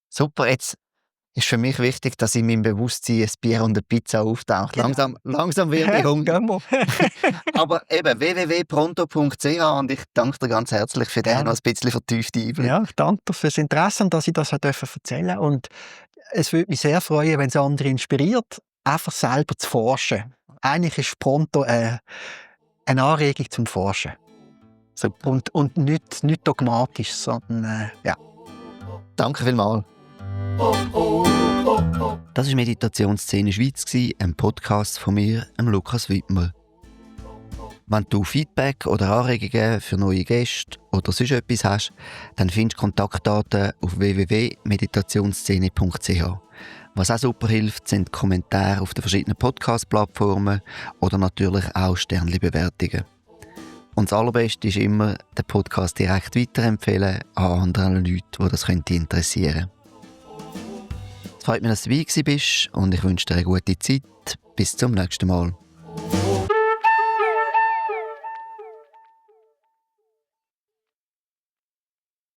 Super, jetzt ist für mich wichtig, dass in meinem Bewusstsein ein Bier und eine Pizza auftaucht. Genau. Langsam werde ich hungrig. Aber eben www.pronto.ch und ich danke dir ganz herzlich für den noch ein bisschen vertieften Einblick. Ja, ich danke dir für das Interesse und dass ich das erzählen durfte. Und es würde mich sehr freuen, wenn es andere inspiriert, einfach selber zu forschen. Eigentlich ist Pronto eine Anregung zum Forschen. Super. Und nicht dogmatisch, sondern ja. Danke vielmals. Das war «Meditationsszene Schweiz», ein Podcast von mir, Lukas Wittmer. Wenn du Feedback oder Anregungen für neue Gäste oder sonst etwas hast, dann findest du Kontaktdaten auf www.meditationsszene.ch. Was auch super hilft, sind Kommentare auf den verschiedenen Podcast-Plattformen oder natürlich auch Sternchen-Bewertungen. Und das Allerbeste ist immer, den Podcast direkt weiterempfehlen an anderen Leuten, die das interessieren könnte. Es freut mich, dass du dabei bist und ich wünsche dir eine gute Zeit. Bis zum nächsten Mal.